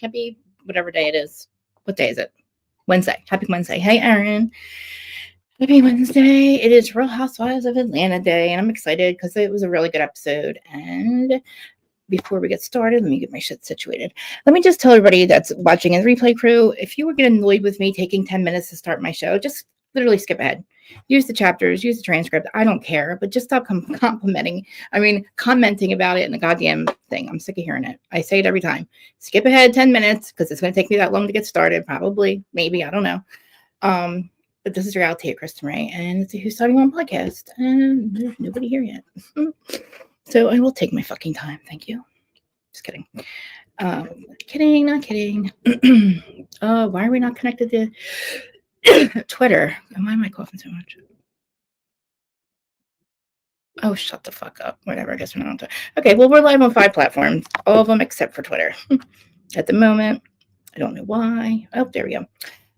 Happy whatever day it is. What day is it? Wednesday. Happy Wednesday. Hey, Erin. Happy Wednesday. It is Real Housewives of Atlanta Day, and I'm excited because it was a really good episode. And before we get started, let me get my shit situated. Let me just tell everybody that's watching in the replay crew, if you were getting annoyed with me taking 10 minutes to start my show, just literally skip ahead. Use the chapters, use the transcript. I don't care, but just stop commenting about it in the goddamn thing. I'm sick of hearing it. I say it every time. Skip ahead 10 minutes because it's going to take me that long to get started. Probably, maybe, I don't know. But this is your outtake, Kristen Ray, and it's a Who's Starting One podcast, and there's nobody here yet. So I will take my fucking time. Thank you. Just kidding. Kidding, not kidding. Why are we not connected to Twitter? Why am I coughing so much? Oh, shut the fuck up. Whatever. I guess we're not on Twitter. Okay, well, we're live on 5 platforms, all of them except for Twitter. At the moment, I don't know why. Oh, there we go.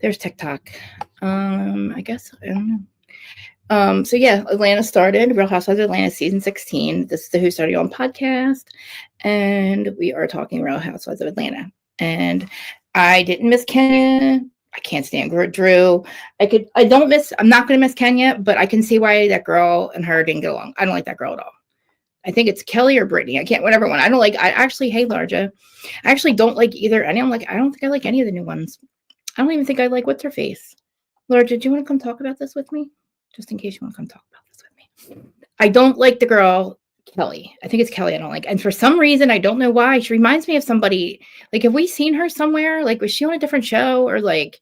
There's TikTok. I guess I don't know. So yeah, Atlanta started. Real Housewives of Atlanta season 16. This is the Who Started On podcast, and we are talking Real Housewives of Atlanta. And I didn't miss Kenya. I can't stand Drew. I'm not gonna miss Kenya, but I can see why that girl and her didn't get along. I don't like that girl at all. I think it's Kelli or Brittany. I can't, whatever one. I don't like. I actually hate Larja. I actually don't like either. I don't think I like any of the new ones. I don't even think I like what's her face. Larja, do you want to come talk about this with me? Just in case you want to come talk about this with me. I don't like the girl, Kelli. I think it's Kelli I don't like. And for some reason, I don't know why. She reminds me of somebody. Like, have we seen her somewhere? Like, was she on a different show? Or like,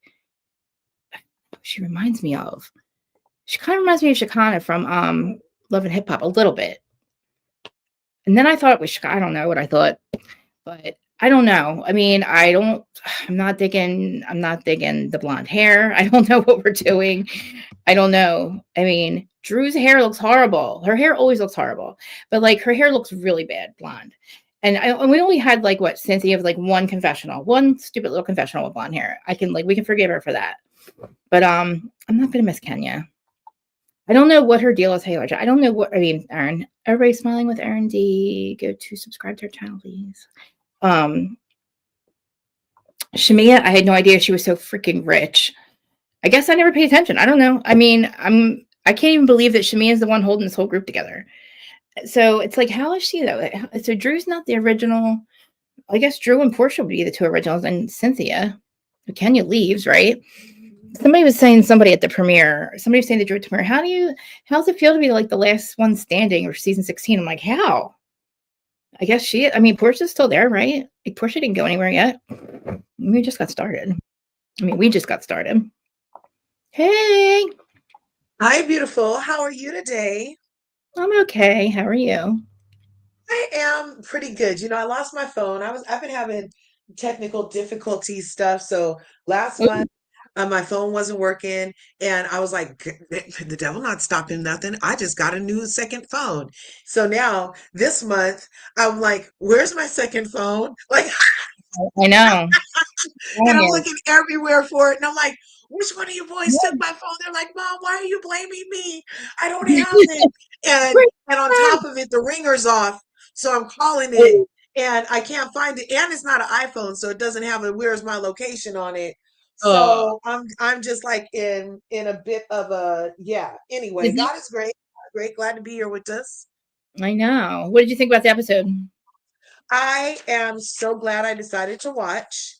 she reminds me of. She kind of reminds me of Shekinah from Love and Hip Hop a little bit. And then I thought it was Shekinah. I don't know what I thought. But I don't know. I mean, I'm not digging the blonde hair. I don't know what we're doing. I don't know. I mean, Drew's hair looks horrible. Her hair always looks horrible, but like her hair looks really bad blonde. And we only had like what, Cynthia, like one stupid little confessional with blonde hair. We can forgive her for that. But I'm not gonna miss Kenya. I don't know what her deal is. Hey, I don't know what, I mean, Erin, everybody smiling with Erin D. Go to subscribe to her channel, please. Shamia, I had no idea she was so freaking rich. I guess I never paid attention. I don't know. I mean, I can't even believe that Shamia is the one holding this whole group together. So it's like, how is she though? So Drew's not the original. I guess Drew and Portia would be the two originals, and Cynthia. Kenya leaves, right? Somebody was saying at the premiere. Somebody was saying the Drew premiere. How's it feel to be like the last one standing or season 16? I'm like, how? I guess Portia's still there, right? Like, Portia didn't go anywhere yet. We just got started. Hey. Hi, beautiful. How are you today? I'm okay. How are you? I am pretty good. I lost my phone. I've been having technical difficulty stuff. So last month, my phone wasn't working, and I was like, the devil not stopping nothing. I just got a new second phone. So now this month, I'm like, where's my second phone? Like, I know. and I'm looking everywhere for it, and I'm like, which one of you boys took my phone? They're like, Mom, why are you blaming me? I don't have it. And on top of it, the ringer's off. So I'm calling it and I can't find it. And it's not an iPhone, so it doesn't have a where's my location on it. So I'm just like in a bit of a yeah. Anyway, God is great. Great, glad to be here with us. I know. What did you think about the episode? I am so glad I decided to watch.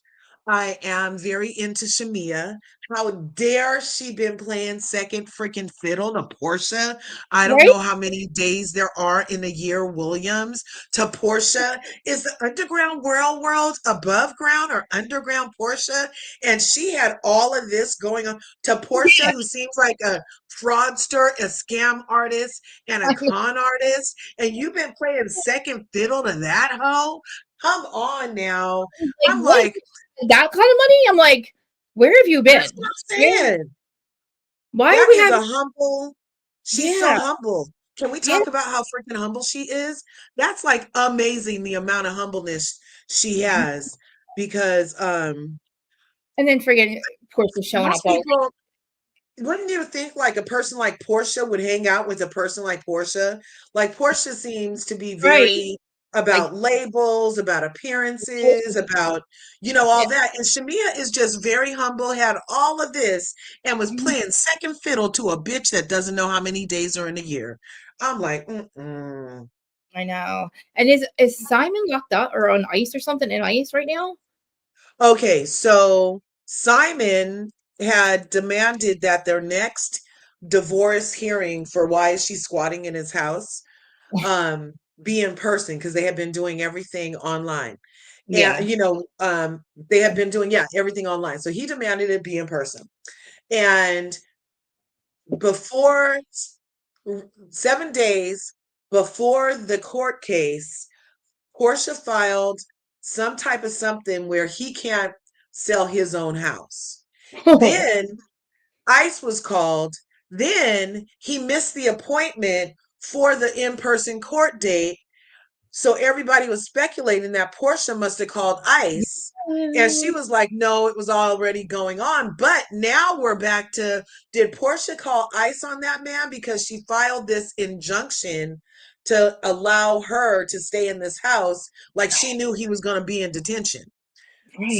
I am very into Shamia. How dare she been playing second freaking fiddle to Portia? I don't Right? know how many days there are in a year, Williams, to Portia. Is the underground world above ground or underground Portia? And she had all of this going on to Portia, who seems like a fraudster, a scam artist, and a con artist. And you've been playing second fiddle to that hoe? Come on now. I'm What? like, That kind of money? I'm like, where have you been? that's what I'm saying. Why That are we is having? a humble. She's so Yeah, humble. Can we yeah. talk about how freaking humble she is? That's like amazing the amount of humbleness she has because And then forget Portia showing up most all. people wouldn't you think like a person like Portia would hang out with a person like Portia? Like Portia seems to be Right. very Like, about labels, about appearances, about, yeah. all that. And Shamia is just very humble, had all of this, and was playing second fiddle to a bitch that doesn't know how many days are in a year. I'm like, mm-mm. I know. And is Simon locked up or on ice or something in ice right now? Okay, so Simon had demanded that their next divorce hearing for why is she squatting in his house um be in person because they had been doing everything online. And Yeah. they had been doing, yeah, everything online. So he demanded it be in person. And before 7 days before the court case, Portia filed some type of something where he can't sell his own house. Oh, Then ICE was called. Then he missed the appointment for the in-person court date. So everybody was speculating that Portia must have called ICE. And she was like, no, it was already going on. But now we're back to, did Portia call ICE on that man? Because she filed this injunction to allow her to stay in this house like she knew he was going to be in detention.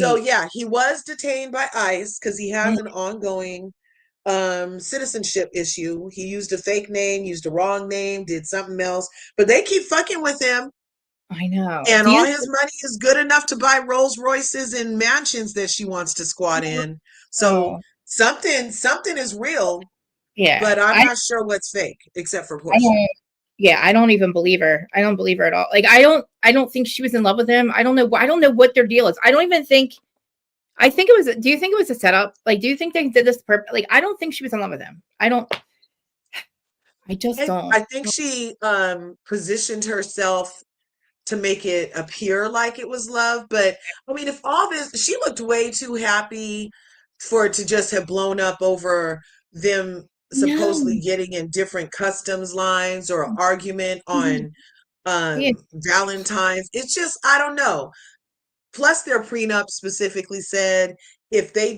So right. yeah, he was detained by ICE because he has Oh, an ongoing citizenship issue. He used a fake name, used a wrong name, did something else, but they keep fucking with him. I know. And Do all you his money is good enough to buy Rolls Royces and mansions that she wants to squat in. So know? something is real, Yeah. but I'm not sure what's fake, except for I Portia. don't yeah, I don't even believe her. I don't believe her at all. Like I don't think she was in love with him. I don't know what their deal is. I don't even think I think it was do you think it was a setup? Like do you think they did this like I don't think she was in love with him. I just don't. I think she positioned herself to make it appear like it was love. But I mean, if all this, she looked way too happy for it to just have blown up over them No. supposedly getting in different customs lines or argument on Yeah. Valentine's. It's just, I don't know. Plus, their prenup specifically said if they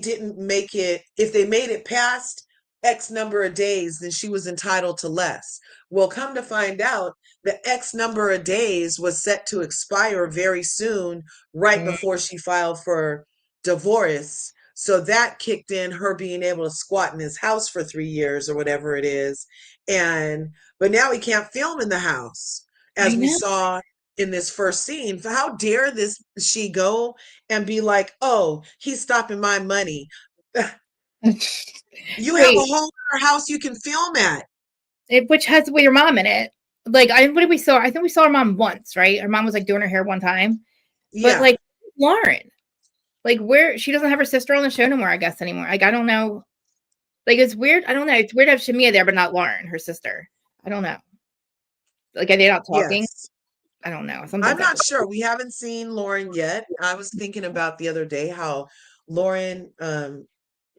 made it past X number of days, then she was entitled to less. Well, come to find out, the X number of days was set to expire very soon, right Mm, before she filed for divorce. So that kicked in her being able to squat in his house for 3 years or whatever it is. But now he can't film in the house, I as we know. saw in this first scene. How dare this she go and be like, oh, he's stopping my money. You have a Wait, whole other house you can film at. which has with your mom in it. Like what did we saw? I think we saw her mom once, right? Her mom was like doing her hair one time. But Yeah, like Lauren, like where she doesn't have her sister on the show no more, I guess anymore. Like I don't know. Like it's weird. I don't know. It's weird to have Shamia there, but not Lauren, her sister. I don't know. Like are they not talking? yes. I don't know. I'm Something's up not with sure. We haven't seen Lauren yet. I was thinking about the other day how Lauren,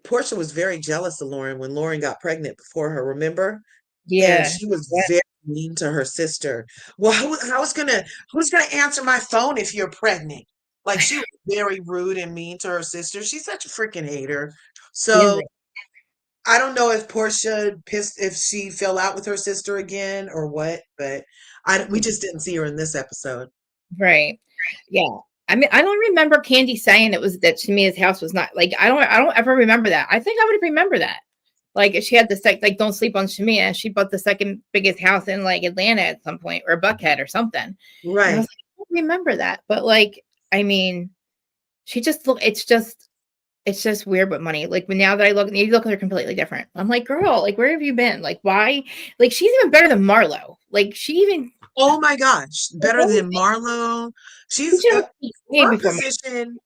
Portia was very jealous of Lauren when Lauren got pregnant before her, remember? And yeah. she was Yeah. very mean to her sister. Well, who's gonna answer my phone if you're pregnant? Like she was very rude and mean to her sister. She's such a freaking hater. She is So I don't know if Portia pissed if she fell out with her sister again or what, but we just didn't see her in this episode. right. Yeah. I mean, I don't remember Candy saying it was that Shamia's house was not like I don't ever remember that. I think I would remember that. Like if she had the like don't sleep on Shamia, she bought the second biggest house in like Atlanta at some point or Buckhead or something. And I was Right. like, I don't remember that. But like, I mean, she just look it's just weird with money. Like when now that you look at her completely different. I'm like, girl, like where have you been? Like why? Like she's even better than Marlo. Like she even Oh my gosh, like, better what was than Marlo. she She's should have paid her before position.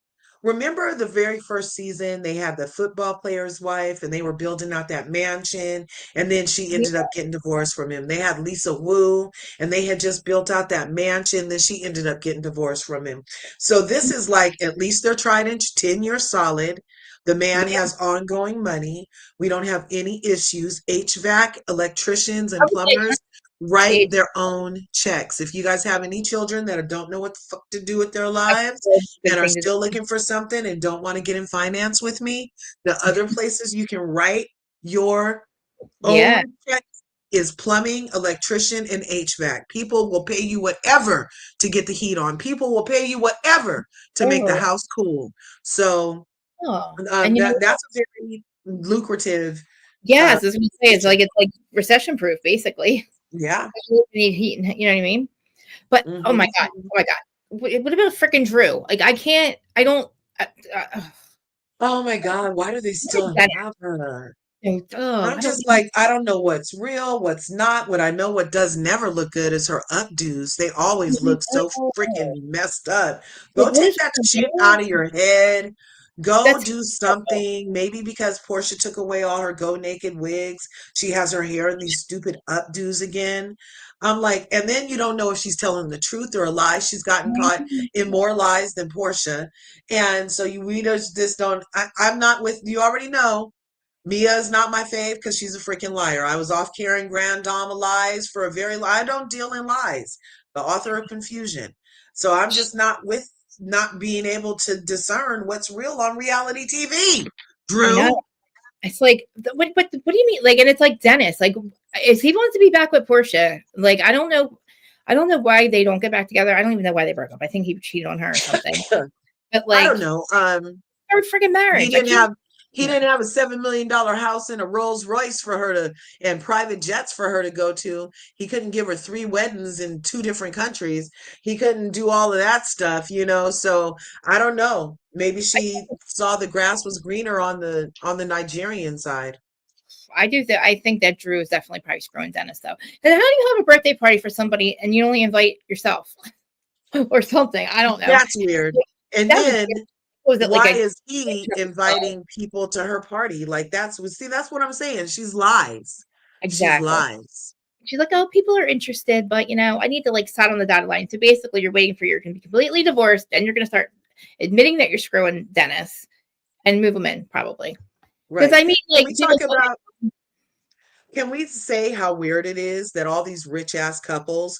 Remember the very first season, they had the football player's wife and they were building out that mansion, and then she yeah, ended up getting divorced from him. They had Lisa Wu and they had just built out that mansion, then she ended up getting divorced from him. So this is like at least they're tried and 10 years solid. The man yeah. has ongoing money. We don't have any issues. HVAC, electricians, I and would say plumbers write it, their own checks. If you guys have any children that don't know what the fuck to do with their that's lives a and good are thing to still looking for something and don't want to get in finance with me, the other places you can write your yeah. own check. is plumbing, electrician, and HVAC. People will pay you whatever to get the heat on. People will pay you whatever to make the Oh, house cool. So oh. And you know, that's a very lucrative yes, I was gonna say position. it's like recession proof, basically. Yeah. You need heat, you know what I mean? But oh my Hmm. god, oh my god, what about freaking Drew? Like I can't, I don't. Uh, Oh my God, why do they still have her? I'm I don't just like, I don't know what's real, what's not. What I know, what does never look good is her updos. They always look so freaking know. messed up. Like, Go what take is that she shit doing? out of your head. Go That's do horrible. something. Maybe because Portia took away all her go naked wigs, she has her hair in these stupid updos again. I'm like, and then you don't know if she's telling the truth or a lie. She's gotten caught in more lies than Portia. And so you readers just don't, I'm not with, you already know. Mia is not my fave because she's a freaking liar. I was off carrying Grand Dame lies for a very I don't deal in lies. The author of confusion. So I'm just not with not being able to discern what's real on reality TV. I know. Drew. It's like, what do you mean? Like, and it's like Dennis. Like, if he wants to be back with Portia, like, I don't know. I don't know why they don't get back together. I don't even know why they broke up. I think he cheated on her or something. But I don't like, know. third freaking He marriage. I didn't can't. have he didn't have a $7 million house and a Rolls Royce for her to and private jets for her to go to. He couldn't give her 3 weddings in 2 different countries. He couldn't do all of that stuff. So I don't know. Maybe she saw the grass was greener on the Nigerian side. I do. I think that Drew is definitely probably screwing Dennis though. And how do you have a birthday party for somebody and you only invite yourself or something? I don't know. That's weird. And That was then was it like why a is he inviting people to her party? Like that's what I'm saying. She's lies. She's exactly? lies. She's like, oh, people are interested, but I need to like sign on the dotted line. So basically, you're waiting for you're going to be completely divorced, and you're going to start admitting that you're screwing Dennis and move him in probably. Because Right. I mean, Can like we people talk about Can we say how weird it is that all these rich ass couples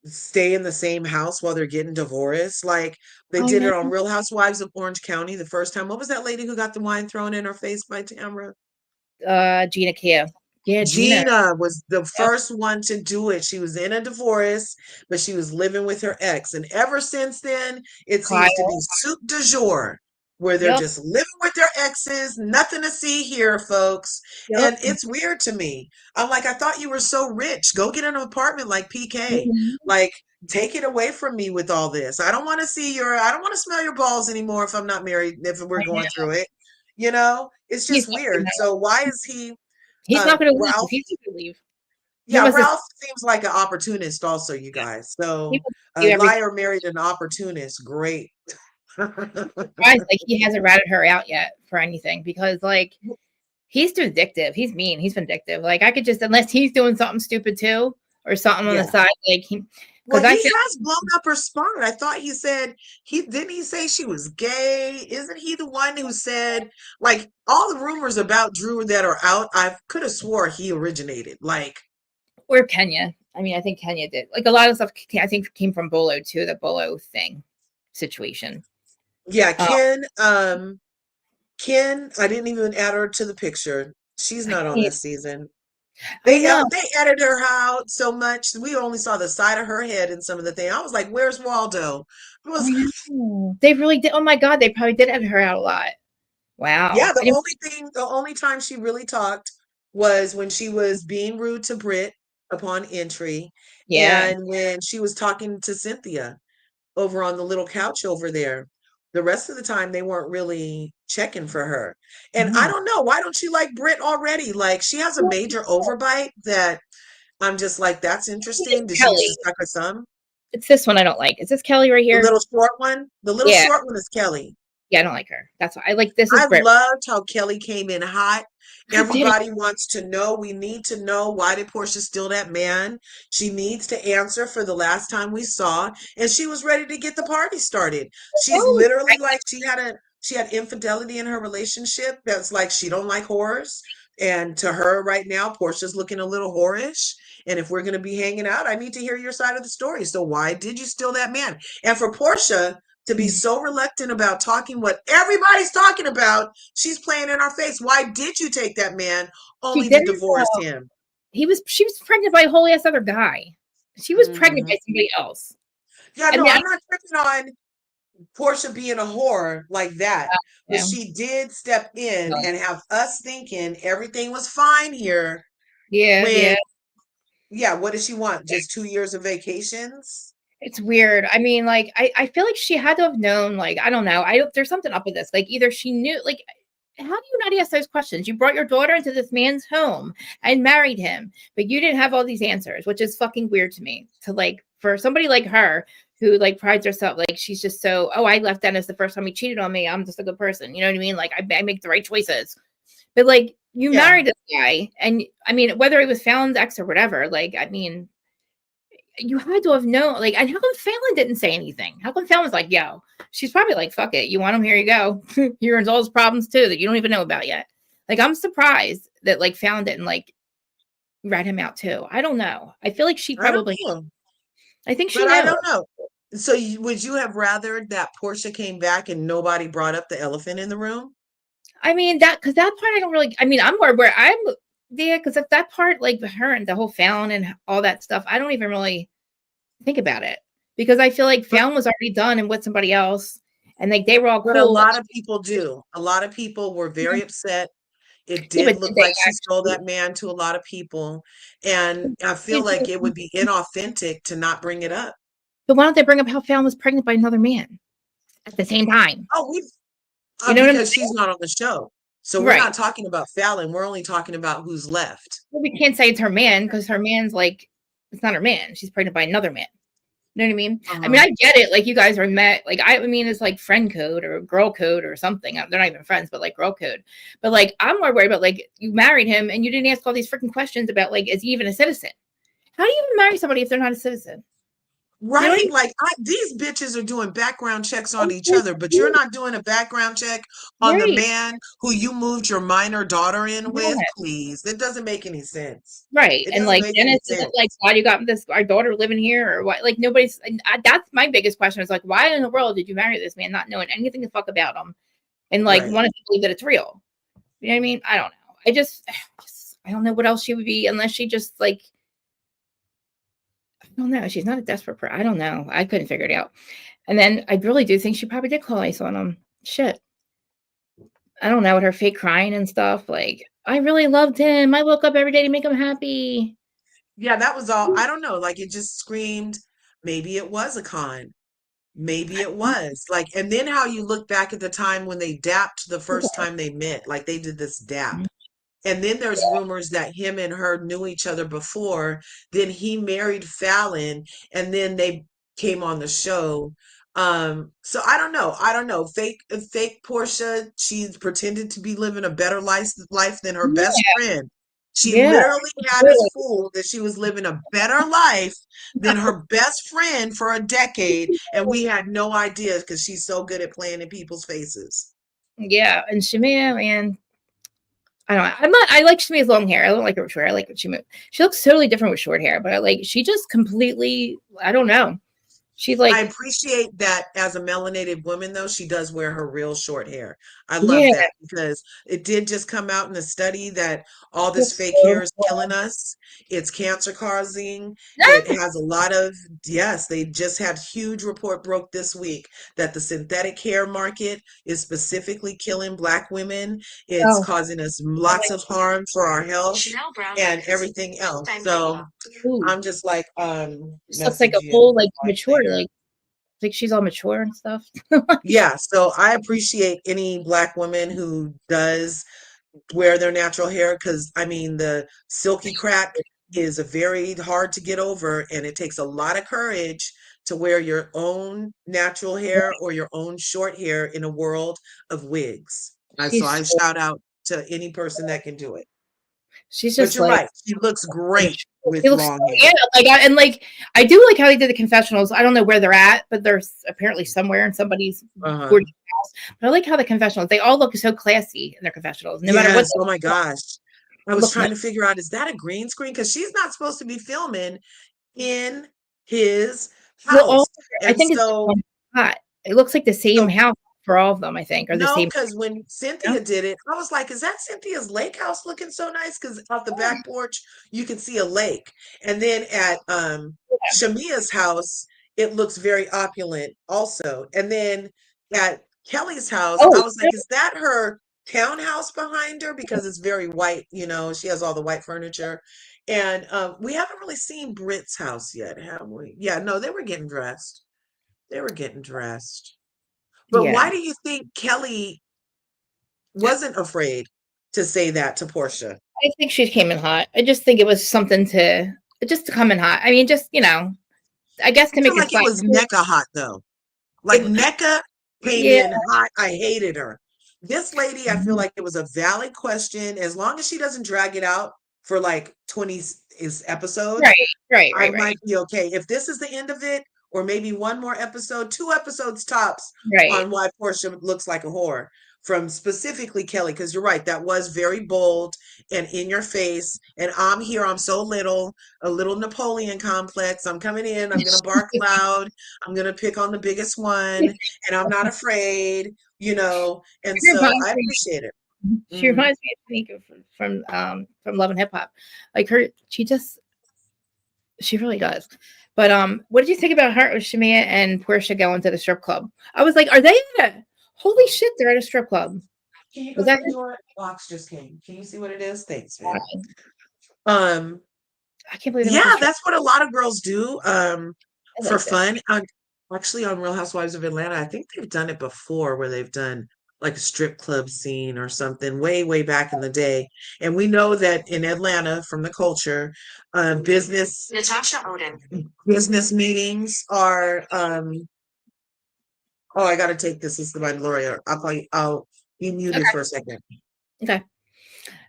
stay in the same house while they're getting divorced? Like they I did know, it on Real Housewives of Orange County the first time. What was that lady who got the wine thrown in her face by Tamra? Gina Kia. Yeah, Gina. Gina was the Yep. first one to do it. She was in a divorce, but she was living with her ex. And ever since then, it seems to be Kyle. soup du jour, where they're Yep. just living with their exes. Nothing to see here, folks. And Yep. it's weird to me. I'm like, I thought you were so rich. Go get an apartment like PK. Mhm. Like, take it away from me with all this. I don't want to smell your balls anymore if I'm not married, if we're I going know. through it. It's He's just not gonna, weird. So why is he? he's not going to leave. Ralph, He's not going to leave. He yeah, must have. Ralph seems like an opportunist also, you guys. He So must a do everything. liar married an opportunist. Great. Surprised, like he hasn't ratted her out yet for anything because like he's too addictive. He's mean. He's vindictive. Like I could just unless he's doing something stupid too or something on the Yeah. side, like he Well, because I he feel has blown up her spot. I thought he said he say she was gay. Isn't he the one who said like all the rumors about Drew that are out? I could have swore he originated. Like, or Kenya. I mean, I think Kenya did like a lot of stuff. I think came from Bolo too. The Bolo thing situation. yeah, Uh, Ken, I didn't even add her to the picture. She's I not on can't. this season. I know. They edited her out so much. We only saw the side of her head in some of the thing. I was like, "Where's Waldo?" It was I know. They really did. Oh my god, they probably did edit her out a lot. Yeah, Wow. I didn't. the only time she really talked was when she was being rude to Britt upon entry, Yeah. and when she was talking to Cynthia over on the little couch over there. The rest of the time, they weren't really checking for her. And I No. don't know, why don't she like Britt already? Like, she has a major overbite that I'm just like, that's interesting. Did she used to Kelly. suck her thumb? It's this one I don't like. Is this Kelly right The here? little short one? The little Yeah. short one is Kelly. Yeah, I don't like her. That's why I like this is I Brit. loved how Kelly came in hot. I did it. Everybody wants to know. We need to know, why did Portia steal that man? She needs to answer for the last time we saw. And she was ready to get the party started. She's Oh, literally like she had infidelity in her relationship. That's like she don't like whores. And to her right now, Portia's looking a little whorish. And if we're gonna be hanging out, I need to hear your side of the story. So why did you steal that man? And for Portia to be so reluctant about talking what everybody's talking about, she's playing in our face. Why did you take that man she only to didn't. divorce him? She was pregnant by a whole ass other guy. She was pregnant by somebody else. Yeah, I no, mean, I'm not tripping on Portia being a whore like that, but yeah, she did step in and have us thinking everything was fine here yeah, when, yeah. yeah, what does she want? Just 2 years of vacations? It's weird. I mean, like, I feel like she had to have known, like, I don't know. There's something up with this. Like, either she knew, like, how do you not ask those questions? You brought your daughter into this man's home and married him, but you didn't have all these answers, which is fucking weird to me. To like, for somebody like her who like prides herself, like, she's just so, oh, I left Dennis the first time he cheated on me. I'm just a good person. You know what I mean? Like, I make the right choices. But like, you Yeah. married this guy, and I mean, whether it was Fallon's ex or whatever, like, I mean, you had to have known, like, and how come Fallon didn't say anything? How come Fallon was like, yo, she's probably like, fuck it, you want him, here you go. Here's all his problems too that you don't even know about yet. Like, I'm surprised that like Fallon didn't like rat him out too. I don't know. I feel like she I don't probably, know, I think she but I knows. don't know. So would you have rather that Portia came back and nobody brought up the elephant in the room? I mean, that, because that part I don't really, I mean, I'm where I'm, yeah, because if that part, like her and the whole Fallon and all that stuff, I don't even really think about it, because I feel like But Fallon was already done and with somebody else, and like they were all but a cool. lot of people do. A lot of people were very upset. It Yeah, did but did look they like she stole actually? that man to a lot of people, and I feel But like it would be inauthentic to not bring it up. why don't they bring up how Fallon was pregnant by another man at the same time? Oh, we You know what I'm because saying? she's not on the show. So we're Right. not talking about Fallon. We're only talking about who's left. Well, we can't say it's her man because her man's like, it's not her man. She's pregnant by another man. You know what I mean? I mean, Uh-huh. I get it. Like, you guys are met. Like, I mean, it's like friend code or girl code or something. They're not even friends, but like girl code. But like, I'm more worried about like, you married him and you didn't ask all these freaking questions about like, is he even a citizen? How do you even marry somebody if they're not a citizen? You know what Right? Like these bitches are doing background checks on each other, but you're I mean? not doing a background check on the Right. man who you moved your minor daughter in with. Yeah. Please. It doesn't make any sense. Right. It And doesn't like make any Dennis isn't like, sense. why do you got this our daughter living here or what? Like nobody's, and that's my biggest question is like, why in the world did you marry this man not knowing anything the fuck about him and like Right. wanting to believe that it's real? You know what I mean? I don't know. I don't know what else she would be unless she just like, I don't know. She's not a desperate person. I don't know. I couldn't figure it out. And then I really do think she probably did call ice on him. Shit. I don't know, with her fake crying and stuff. Like, I really loved him. I woke up every day to make him happy. Yeah, that was all. I don't know. Like it just screamed, maybe it was a con. Maybe it was. Like, and then how you look back at the time when they dapped the first time they met, like they did this dap. And then there's rumors that him and her knew each other before. Then he married Fallon, and then they came on the show. So I don't know. I don't know. Fake Portia, she's pretended to be living a better life than her best friend. She Yeah. literally had us fooled that she was living a better life than her best friend for a decade, and we had no idea because she's so good at playing in people's faces. Yeah. And Shamia, man, I don't know. I like Shamia's long hair. I don't like her with short hair. I like what she looks totally different with short hair, but she just completely, I don't know. She's I like, appreciate that as a melanated woman, though, she does wear her real short hair. I love yeah, that because it did just come out in a study that all this looks fake so hair is killing us. It's cancer causing. It cool. has a lot of, yes, they just had huge report broke this week that the synthetic hair market is specifically killing Black women. It's Oh, causing us lots of harm for our health and everything else. So ooh. I'm just like, Just looks like a message you full, like mature, later. like she's all mature and stuff. Yeah, so I appreciate any Black woman who does wear their natural hair because I mean the silky crack is a very hard to get over and it takes a lot of courage to wear your own natural hair or your own short hair in a world of wigs. So She's I shout out to any person that can do it. she's But just you're like, right, she looks great he with looks so, long yeah, hair. like and like I do like how they did the confessionals. I don't know where they're at, but they're apparently somewhere in somebody's Uh-huh. gorgeous house. But I like how the confessionals, they all look so classy in their confessionals, no matter what Yes, oh my gosh. I was look nice. trying to figure out, is that a green screen? Because she's not supposed to be filming in his Well, all house. I And think it's just so one spot. It looks like the same so house for all of them, I think, or the No, same. because when Cynthia did it, I was like, is that Cynthia's lake house looking so nice? Because off the back porch, you can see a lake. And then at Shamia's house, it looks very opulent also. And then at Kelly's house, I Oh, was like, is that her townhouse behind her? Because it's very white, she has all the white furniture. And we haven't really seen Britt's house yet, have we? Yeah, no, they were getting dressed. They were getting dressed. But yeah. why do you think Kelly wasn't afraid to say that to Portia? I think she came in hot. I just think it was something just to come in hot. I mean, just, I guess I to make feel a like it spot. was NECA hot though. Like It, NECA came yeah, in hot. I hated her. This lady, I feel like it was a valid question. As long as she doesn't drag it out for like 20 episodes, right, right, I right, might right, be okay. If this is the end of it, or maybe one more episode, 2 episodes tops right. on why Portia looks like a whore from specifically Kelly, because you're right, that was very bold and in your face. And I'm here, I'm so little, a little Napoleon complex. I'm coming in, I'm gonna bark loud, I'm gonna pick on the biggest one, and I'm not afraid, and She so reminds I me. appreciate it. She Mhm. reminds me of Tanika from Love and Hip Hop. Like she really does. But what did you think about her, Shamia and Portia going to the strip club? I was like, are they at a holy shit? They're at a strip club. Can you Was go to that the door? Box just came. Can you see what it is? Thanks, babe. I Um, can't believe they went to the yeah, strip. that's what a lot of girls do I for liked it. fun. Actually, on Real Housewives of Atlanta, I think they've done it before where they've done like a strip club scene or something way, way back in the day. And we know that in Atlanta, from the culture, business Natasha Odin. Business meetings are oh, I gotta take this. This is my lawyer. I'll call you. I'll be muted for a second. Okay.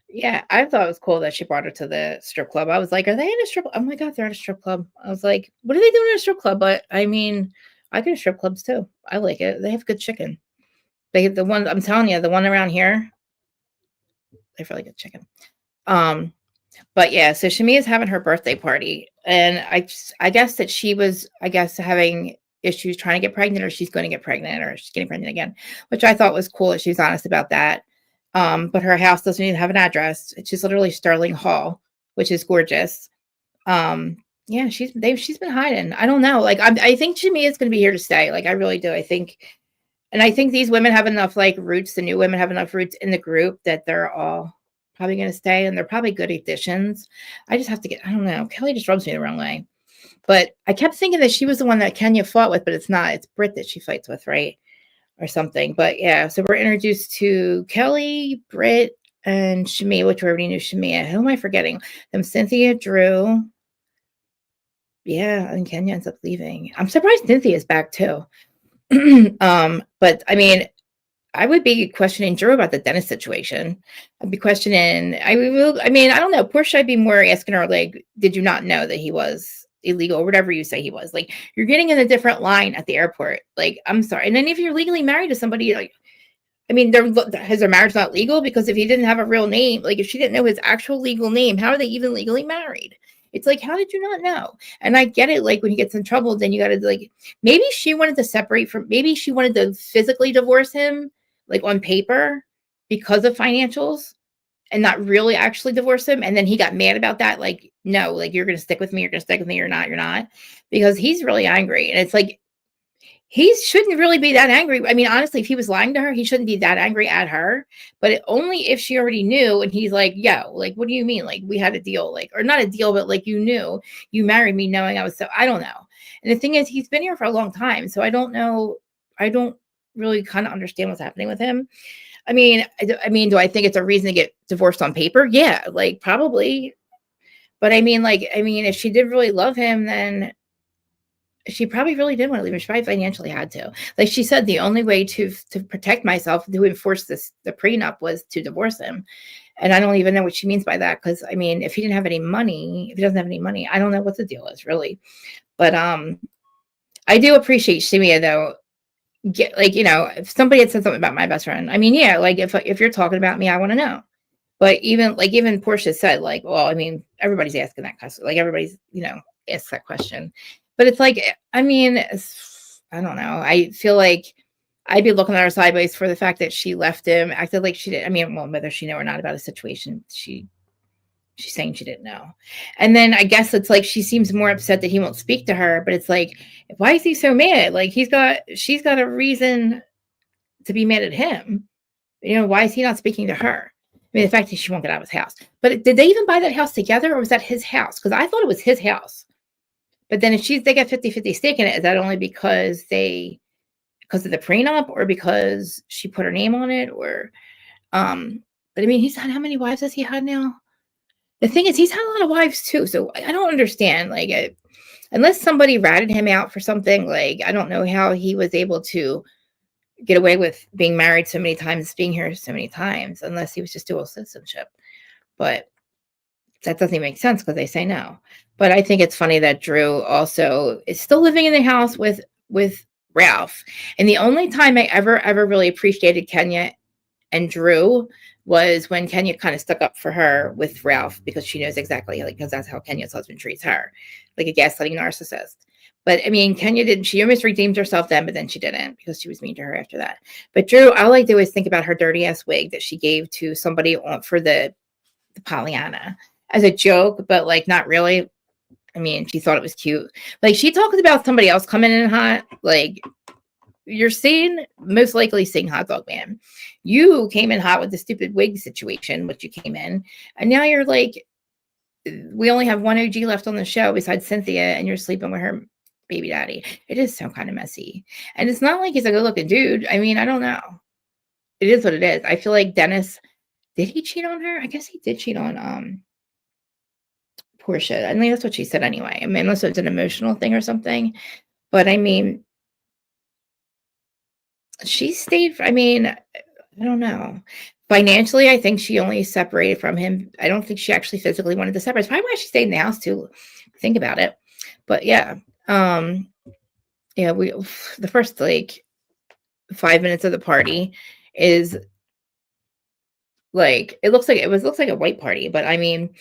Yeah, I thought it was cool that she brought her to the strip club. I was like, are they in a strip? Oh my God, they're at a strip club. I was like, what are they doing in a strip club? But I mean, I go to strip clubs too. I like it. They have good chicken. The one I'm telling you, the one around here, they have really good chicken. Um, but yeah, so Shamia's having her birthday party, and I guess that she was, I guess, having issues trying to get pregnant, or she's going to get pregnant, or she's getting pregnant again, which I thought was cool that she was honest about that. But her house doesn't even have an address. It's just literally Sterling Hall, which is gorgeous. Yeah, she's been hiding. I don't know. Like I think Shamia's going to be here to stay. Like I really do. I think these women have enough like roots. The new women have enough roots in the group that they're all probably going to stay, and they're probably good additions. I just have to I don't know. Kelly just rubs me the wrong way. But I kept thinking that she was the one that Kenya fought with, but it's not. It's Britt that she fights with, right? Or something. But yeah, so we're introduced to Kelly, Britt, and Shamia, which we already knew Shamia. Who am I forgetting? Them Cynthia, Drew. Yeah, and Kenya ends up leaving. I'm surprised Cynthia's back too. But I mean, I would be questioning Drew about the dentist situation. I'd be questioning. I mean, I don't know. Portia, I'd be more asking her like, did you not know that he was illegal or whatever you say he was? Like, you're getting in a different line at the airport. Like, I'm sorry. And then if you're legally married to somebody, like, I mean, their marriage not legal because if he didn't have a real name, like if she didn't know his actual legal name, how are they even legally married? It's like, how did you not know? And I get it. Like when he gets in trouble, then you got to like, maybe she wanted to separate from, maybe she wanted to physically divorce him, like on paper because of financials and not really actually divorce him. And then he got mad about that. Like, no, like you're going to stick with me. You're going to stick with me. You're not, because he's really angry. And it's like, he shouldn't really be that angry. I mean, honestly, if he was lying to her, he shouldn't be that angry at her. But only if she already knew. And he's like, yo, like, what do you mean? Like, we had a deal, like, or not a deal, but like, you knew you married me knowing I was so, I don't know. And the thing is, he's been here for a long time. So I don't know. I don't really kind of understand what's happening with him. I mean, do I think it's a reason to get divorced on paper? Yeah, like probably. But I mean, if she did really love him, then she probably really did want to leave him. She probably financially had to. Like she said, the only way to protect myself, to enforce the prenup was to divorce him. And I don't even know what she means by that. Cause I mean, if he didn't have any money, if he doesn't have any money, I don't know what the deal is really. But I do appreciate Shimia though. Like, if somebody had said something about my best friend, I mean, yeah, like if you're talking about me, I want to know. But even Portia said, like, well, I mean, everybody's asking that question. Like everybody's, asks that question. But it's like, I mean, I don't know. I feel like I'd be looking at her sideways for the fact that she left him, acted like she did. I mean, well, whether she knew or not about a situation, she's saying she didn't know. And then I guess it's like she seems more upset that he won't speak to her, but it's like, why is he so mad? Like she's got a reason to be mad at him. Why is he not speaking to her? I mean, the fact that she won't get out of his house. But did they even buy that house together, or was that his house? Because I thought it was his house. But then if they got 50-50 stake in it, is that only because of the prenup, or because she put her name on it, or but I mean, he's had, how many wives has he had now? The thing is, he's had a lot of wives too. So I don't understand, like, unless somebody ratted him out for something, like, I don't know how he was able to get away with being married so many times, being here so many times, unless he was just dual citizenship. But that doesn't make sense because they say no. But I think it's funny that Drew also is still living in the house with Ralph. And the only time I ever really appreciated Kenya and Drew was when Kenya kind of stuck up for her with Ralph, because she knows exactly, like, because that's how Kenya's husband treats her, like a gaslighting narcissist. But I mean, Kenya didn't, she almost redeemed herself then, but then she didn't, because she was mean to her after that. But Drew, all I do is think about her dirty ass wig that she gave to somebody for the Pollyanna as a joke, but like not really. I mean, she thought it was cute. Like, she talks about somebody else coming in hot. Like, you're most likely seeing Hot Dog Man. You came in hot with the stupid wig situation, which you came in, and now you're like, we only have one OG left on the show besides Cynthia, and you're sleeping with her baby daddy. It is so kind of messy. And it's not like he's a good looking dude. I mean, I don't know. It is what it is. I feel like Dennis, did he cheat on her? I guess he did cheat on Portia. I mean, that's what she said anyway. I mean, unless it's an emotional thing or something. But I mean, she stayed, I mean, I don't know. Financially, I think she only separated from him. I don't think she actually physically wanted to separate. It's probably why she stayed in the house too. Think about it. But yeah, the first like 5 minutes of the party is like, it looks like a white party, but I mean,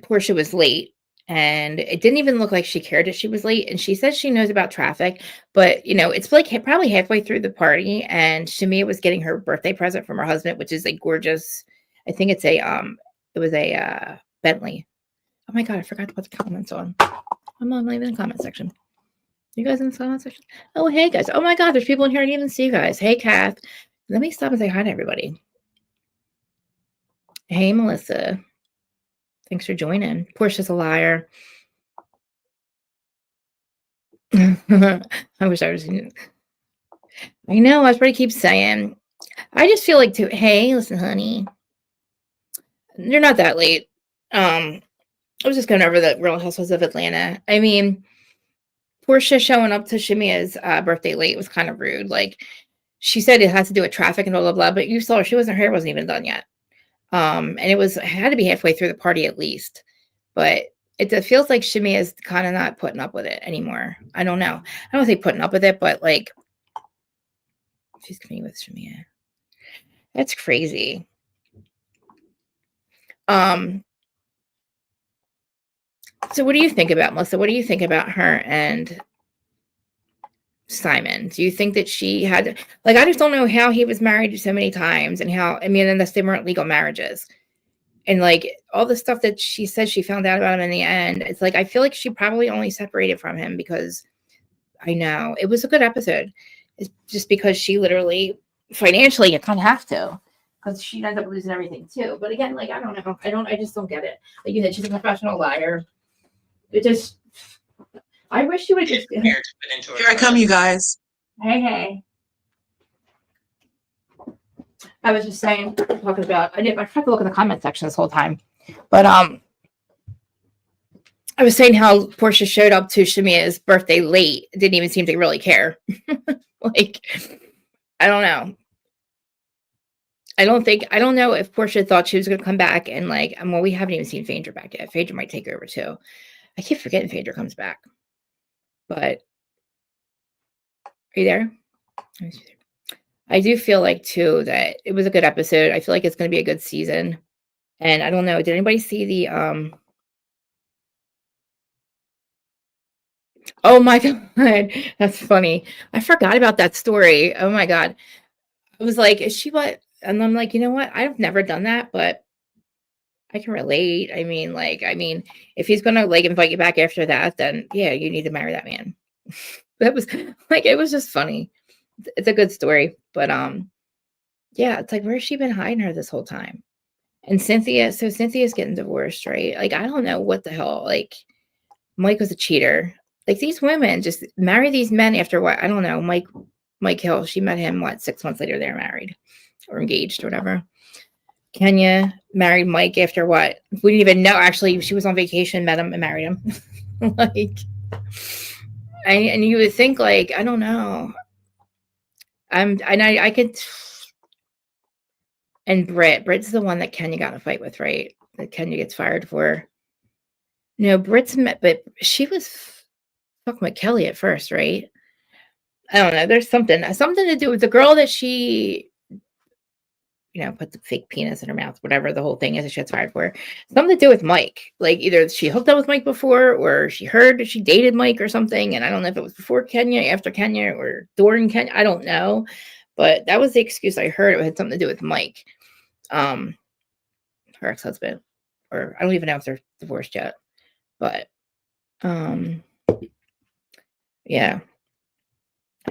Portia was late, and it didn't even look like she cared that she was late. And she says she knows about traffic, but it's like probably halfway through the party, and Shamia was getting her birthday present from her husband, which is a gorgeous, I think it's it was a Bentley. Oh my God, I forgot to put the comments on. I'm not even in the comment section. You guys in the comment section? Oh, hey guys. Oh my God, there's people in here I didn't even see you guys. Hey, Kath. Let me stop and say hi to everybody. Hey, Melissa. Thanks for joining. Portia's a liar. I wish I was. I know. That's what I keep saying. I just feel like hey, listen, honey. You're not that late. I was just going over the Real Housewives of Atlanta. I mean, Portia showing up to Shamia's birthday late was kind of rude. Like, she said it has to do with traffic and blah, blah, blah, but you saw her hair wasn't even done yet. And it had to be halfway through the party at least. But it feels like Shamia's kind of not putting up with it anymore. I don't know. I don't say putting up with it, but like, she's coming with Shamia. That's crazy. So what do you think about Melissa? What do you think about her and Simon? Do you think that she had, like, I just don't know how he was married so many times, and how, I mean, unless they weren't legal marriages, and like all the stuff that she said she found out about him in the end. It's like, I feel like she probably only separated from him because, I know it was a good episode. It's just because she literally, financially, you kind of have to, because she ends up losing everything too. But again, like, I don't know. I just don't get it. Like you said, she's a professional liar. It just, I wish she would just. Here I come, you guys. Hey. I was just saying, talking about, I tried to look in the comment section this whole time, but I was saying how Portia showed up to Shamia's birthday late. Didn't even seem to really care. Like, I don't know. I don't know if Portia thought she was going to come back and like, well, we haven't even seen Phaedra back yet. Phaedra might take over too. I keep forgetting Phaedra comes back. But are you there? I do feel like too that it was a good episode. I feel like it's going to be a good season. And I don't know, did anybody see the Oh my God. That's funny. I forgot about that story. Oh my God. I was like, is she what? And I'm like, you know what? I've never done that, but I can relate. I mean, if he's gonna like invite you back after that, then yeah, you need to marry that man. That was like it was just funny. It's a good story, but yeah, it's like where's she been hiding her this whole time? And Cynthia's getting divorced, right? Like I don't know what the hell. Like Mike was a cheater. Like these women just marry these men after what? I don't know. Mike Hill, she met him what 6 months later they're married or engaged or whatever. Kenya married Mike after what? We didn't even know. Actually, she was on vacation, met him, and married him. Like, and you would think, like, I don't know. I could. And Britt's the one that Kenya got in a fight with, right? That Kenya gets fired for. No, Britt's met, but she was fucking with Kelli at first, right? I don't know. There's something to do with the girl that she put the fake penis in her mouth, whatever the whole thing is that she gets fired for. Something to do with Mike. Like either she hooked up with Mike before or she heard that she dated Mike or something. And I don't know if it was before Kenya, after Kenya, or during Kenya. I don't know. But that was the excuse I heard. It had something to do with Mike, her ex-husband. Or I don't even know if they're divorced yet. But yeah.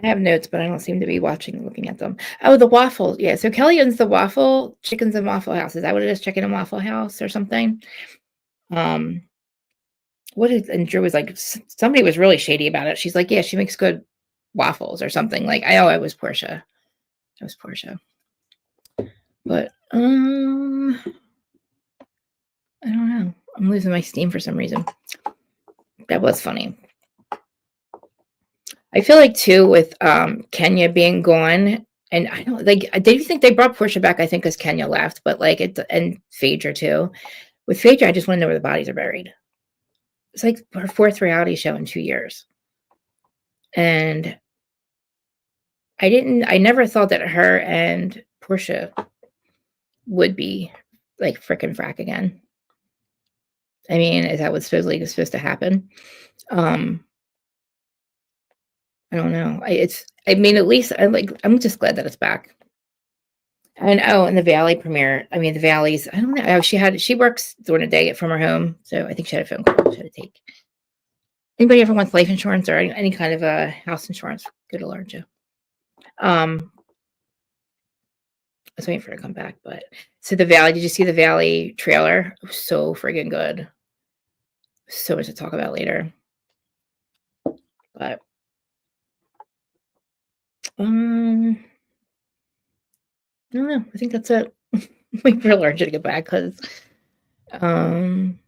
I have notes, but I don't seem to be looking at them. Oh, the waffles. Yeah. So Kelli owns the waffle chickens and Waffle House. Is that what it is? Chicken and Waffle House or something? And Drew was like, somebody was really shady about it. She's like, yeah, she makes good waffles or something. Like, it was Portia. It was Portia. But I don't know. I'm losing my steam for some reason. That was funny. I feel like too with Kenya being gone, and I don't like. Did you think they brought Portia back? I think because Kenya left, but like and Phaedra too. With Phaedra, I just want to know where the bodies are buried. It's like her 4th reality show in 2 years, and I never thought that her and Portia would be like frickin' frack again. I mean, is that what's supposed to happen? I don't know. I mean, at least I'm just glad that it's back. And the Valley premiere. I mean, the Valleys. I don't know. She works during the day from her home, so I think she had a phone call she had to take. Anybody ever wants life insurance or any kind of house insurance? Good to learn you. I was waiting for her to come back, but so the Valley. Did you see the Valley trailer? It was so friggin' good. So much to talk about later. But I don't know. I think that's it. Wait for Larger to get back because I'm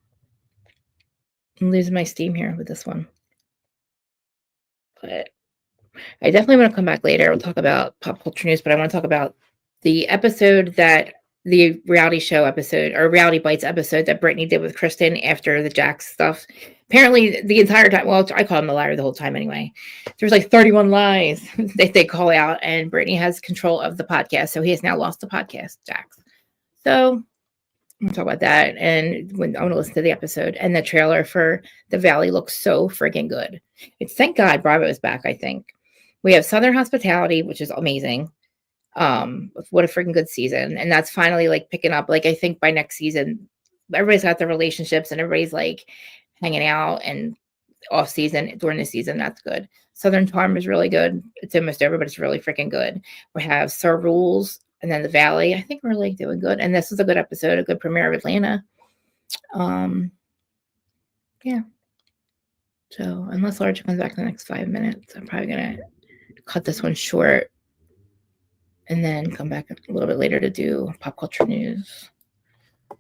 losing my steam here with this one. But I definitely want to come back later. We'll talk about pop culture news, but I want to talk about the episode the reality show episode or Reality Bites episode that Brittany did with Kristen after the Jax stuff. Apparently, the entire time, well, I called him a liar the whole time anyway. There's like 31 lies that they call out, and Brittany has control of the podcast. So he has now lost the podcast, Jax. So we'll talk about that. And when I want to listen to the episode and the trailer for the Valley looks so freaking good. It's thank God Bravo is back, I think. We have Southern Hospitality, which is amazing. What a freaking good season. And that's finally like picking up. Like I think by next season, everybody's got their relationships and everybody's like hanging out and off season during the season. That's good. Southern Charm is really good. It's almost over, but it's really freaking good. We have Sir Rules and then the Valley. I think we're like doing good. And this was a good episode, a good premiere of Atlanta. Yeah. So unless Large comes back in the next 5 minutes, I'm probably gonna cut this one short and then come back a little bit later to do pop culture news.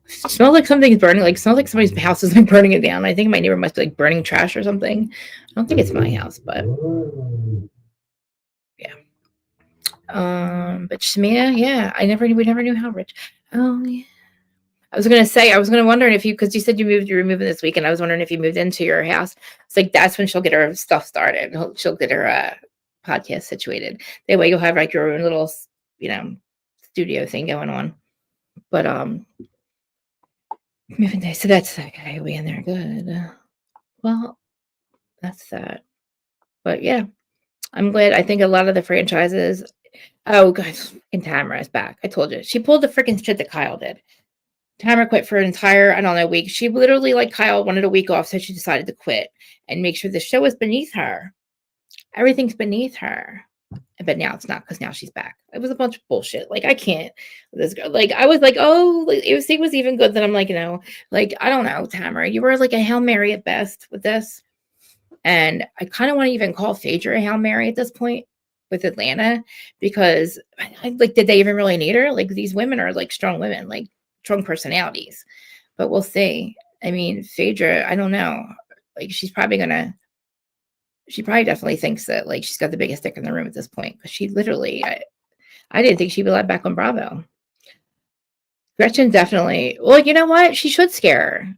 Smells like something's burning. Like smells like somebody's house is like burning it down. I think my neighbor must be like burning trash or something. I don't think it's my house, but yeah. But Shamia, yeah, we never knew how rich. Oh yeah. I was gonna wonder if because you said you were moving this week, and I was wondering if you moved into your house. It's like that's when she'll get her stuff started. She'll get her podcast situated. That way you'll have like your own little, studio thing going on. But moving day. So that's that guy will be in there. Good. Well, that's that. But yeah, I'm glad. I think a lot of the franchises. Oh, guys, and Tamara is back. I told you. She pulled the freaking shit that Kyle did. Tamara quit for an entire, I don't know, week. She literally, like Kyle, wanted a week off, so she decided to quit and make sure the show was beneath her. Everything's beneath her. But now it's not because now she's back. It was a bunch of bullshit. Like, I can't. This girl, like, I was like, oh, if it was even good, then I'm like, like, I don't know, Tamara. You were like a Hail Mary at best with this. And I kind of want to even call Phaedra a Hail Mary at this point with Atlanta because, like, did they even really need her? Like, these women are like strong women, like strong personalities. But we'll see. I mean, Phaedra, I don't know. Like, she probably definitely thinks that, like, she's got the biggest dick in the room at this point. Because she literally, I didn't think she'd be let back on Bravo. Gretchen definitely, well, you know what? She should scare her.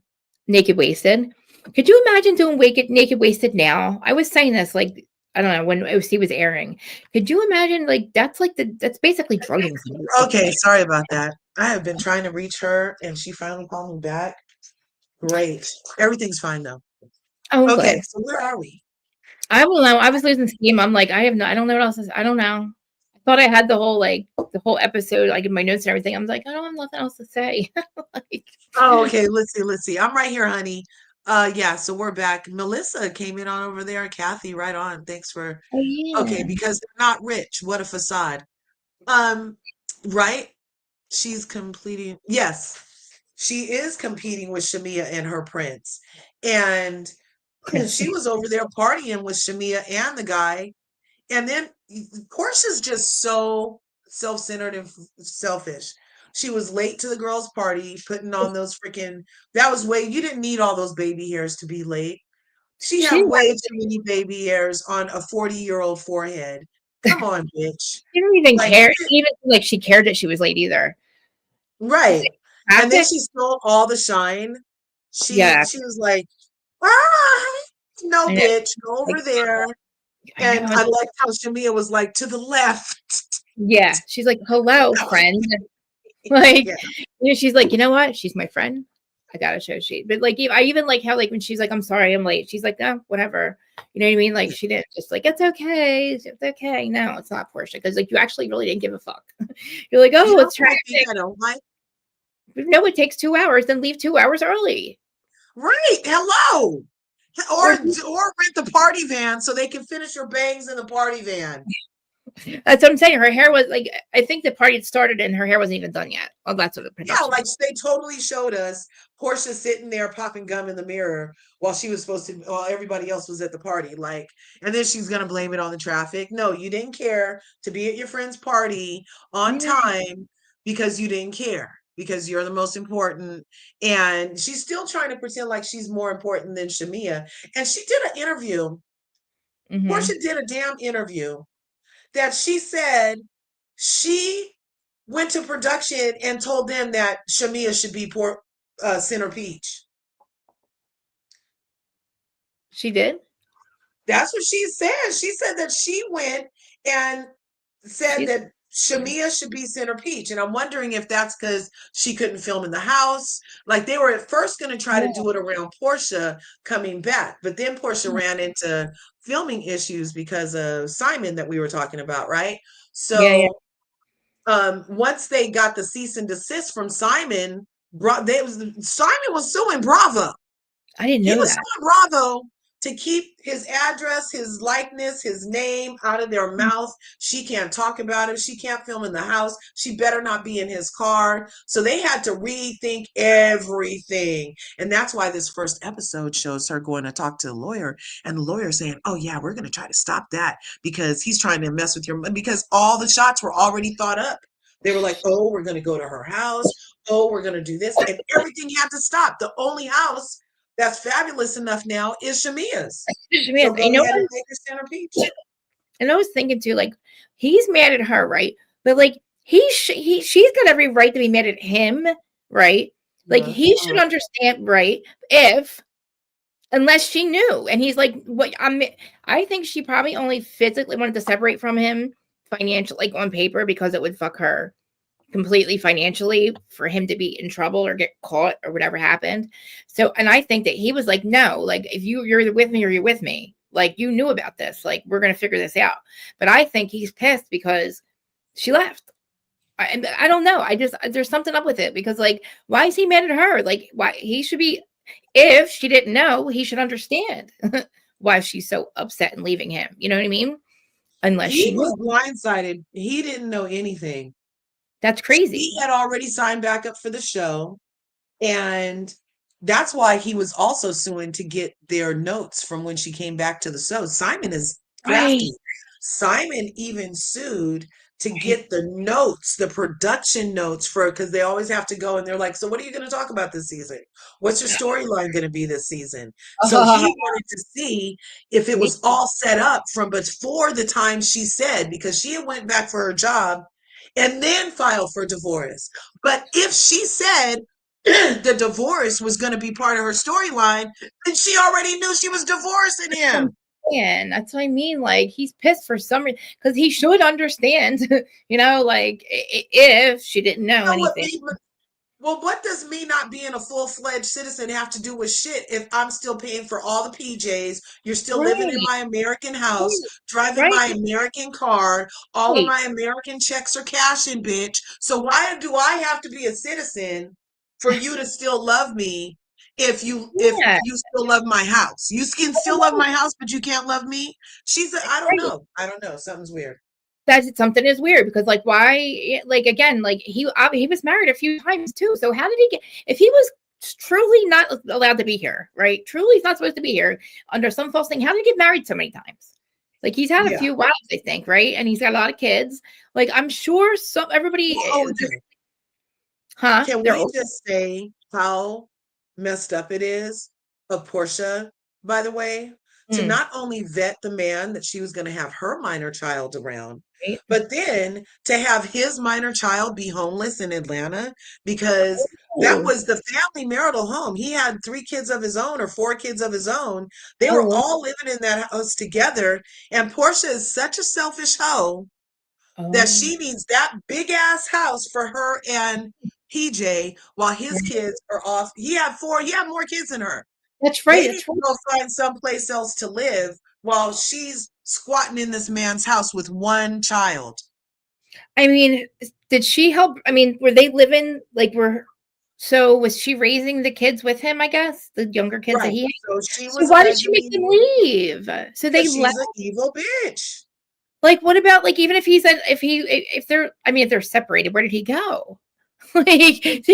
Naked Wasted. Could you imagine doing Naked Wasted now? I was saying this, like, I don't know, when OC was airing. Could you imagine, like, that's basically drugging somebody. Okay, sorry about that. I have been trying to reach her and she finally called me back. Great. Everything's fine though. Oh, okay, good. so where are we? I will know. I was losing steam. I'm like, I don't know what else I don't know. I thought I had the whole episode, like, in my notes and everything. I'm like, I don't have nothing else to say. Like, oh, okay. Let's see. I'm right here, honey. Yeah, so we're back. Melissa came in on over there. Kathy, right on. Thanks for oh yeah. okay, because they're not rich. What a facade. Um, right? She's completing, yes, she is competing with Shamia and her prince. And she was over there partying with Shamia and the guy. And then Portia's just so self-centered and selfish. She was late to the girls' party, putting on those freaking, that was way, you didn't need all those baby hairs to be late. She She had way too many baby hairs on a 40-year-old forehead. Come on, bitch. didn't even Like, care. Even like she cared that she was late either. right. And then Tactic. she stole all the shine. Yeah, She was like, ah, no, I know. bitch, go Like, over there. I And know. I liked how Shamia was like, to the left. Yeah, she's like, "Hello, friend." Like, Yeah. she's like, "You know what? She's my friend. I gotta show she." But like, I even like how, like, when she's like, "I'm sorry, I'm late." She's like, "No, whatever." You know what I mean? Like, she didn't just like, "It's okay, it's okay." No, it's not, Portia, because like you actually really didn't give a fuck. You're like, You "Oh, know it's what I think traffic." I don't like? No, it takes 2 hours. Then leave 2 hours early. Right. Hello. Or Or rent the party van so they can finish your bangs in the party van. that's what I'm saying. Her hair was like, I think the party had started and her hair wasn't even done yet. Oh, that's what the Yeah, production. like they totally showed us Portia sitting there popping gum in the mirror while she was supposed to, while everybody else was at the party. Like, and then she's gonna blame it on the traffic. No, you didn't care to be at your friend's party on Yeah. time because you didn't care because you're the most important. And she's still trying to pretend like she's more important than Shamia. And she did an interview. Mm-hmm. Portia did a damn interview that she said she went to production and told them that Shamia should be Center Peach. She did. That's what she said. She said that she went and said She's that Shamia should be Center Peach. And I'm wondering if that's because she couldn't film in the house. Like they were at first going to try to do it around Portia coming back, but then Portia ran into filming issues because of Simon that we were talking about, right? yeah. So once they got the cease and desist from Simon, Simon was suing Bravo. I didn't He know was that. suing Bravo to keep his address, his likeness, his name out of their mouth. She can't talk about him. She can't film in the house. She better not be in his car. So they had to rethink everything. And that's why this first episode shows her going to talk to the lawyer and the lawyer saying, oh yeah, we're going to try to stop that because he's trying to mess with your, because all the shots were already thought up. They were like, oh, we're going to go to her house. Oh, we're going to do this. And everything had to stop. The only house that's fabulous enough now is Shamia's. So Man, go ahead and make her Center Peach. and I was thinking too, like, he's mad at her, right? But like, she's got every right to be mad at him, right? Like, he should understand, right? If unless she knew, and he's like, what? I think she probably only physically wanted to separate from him financially, like on paper, because it would fuck her completely financially for him to be in trouble or get caught or whatever happened. So, and I think that he was like, no, like, if you're with me or you're with me, Like, you knew about this. Like, we're going to figure this out. But I think he's pissed because she left. I don't know. There's something up with it because, like, why is he mad at her? Like, why he should be, if she didn't know, he should understand why she's so upset and leaving him. You know what I mean? Unless He she knew. was blindsided. He didn't know anything. That's crazy. He had already signed back up for the show. And that's why he was also suing to get their notes from when she came back to the show. Simon is crafty. Right. Simon even sued to get the notes, the production notes for, because they always have to go and they're like, so what are you going to talk about this season? What's your storyline going to be this season? So he wanted to see if it was all set up from before the time she said, because she had went back for her job and then filed for divorce. But if she said the divorce was going to be part of her storyline, then she already knew she was divorcing him. And that's what I mean. Like, he's pissed for some reason because he should understand, you know, like if she didn't know anything. Well, what does me not being a full-fledged citizen have to do with shit if I'm still paying for all the PJs, you're still living in my American house, driving my American car, all of my American checks are cashing, bitch. So why do I have to be a citizen for you to still love me if you still love my house? You can still love my house, but you can't love me? She said, I don't know. I don't know. Something's weird. That something is weird because, like, why, like, again, like, he was married a few times too, so how did he get, if he was truly not allowed to be here, right, truly he's not supposed to be here under some false thing, how did he get married so many times? Like, he's had a few wives, I think, right, and he's got a lot of kids. Like, I'm sure everybody can we just say how messed up it is of Portia, by the way, to not only vet the man that she was going to have her minor child around, but then to have his minor child be homeless in Atlanta, because that was the family marital home. He had 3 kids of his own or 4 kids of his own. They were all living in that house together. And Portia is such a selfish hoe that she needs that big ass house for her and PJ while his kids are off. He had more kids than her. That's right. They need to go find someplace else to live while she's squatting in this man's house with 1 child. I mean, did she help? I mean, were they living, like, so was she raising the kids with him, I guess? The younger kids that he had? So why did she make them leave? So they left. She's an evil bitch. Like, what about, like, even if if they're separated, where did he go? Like,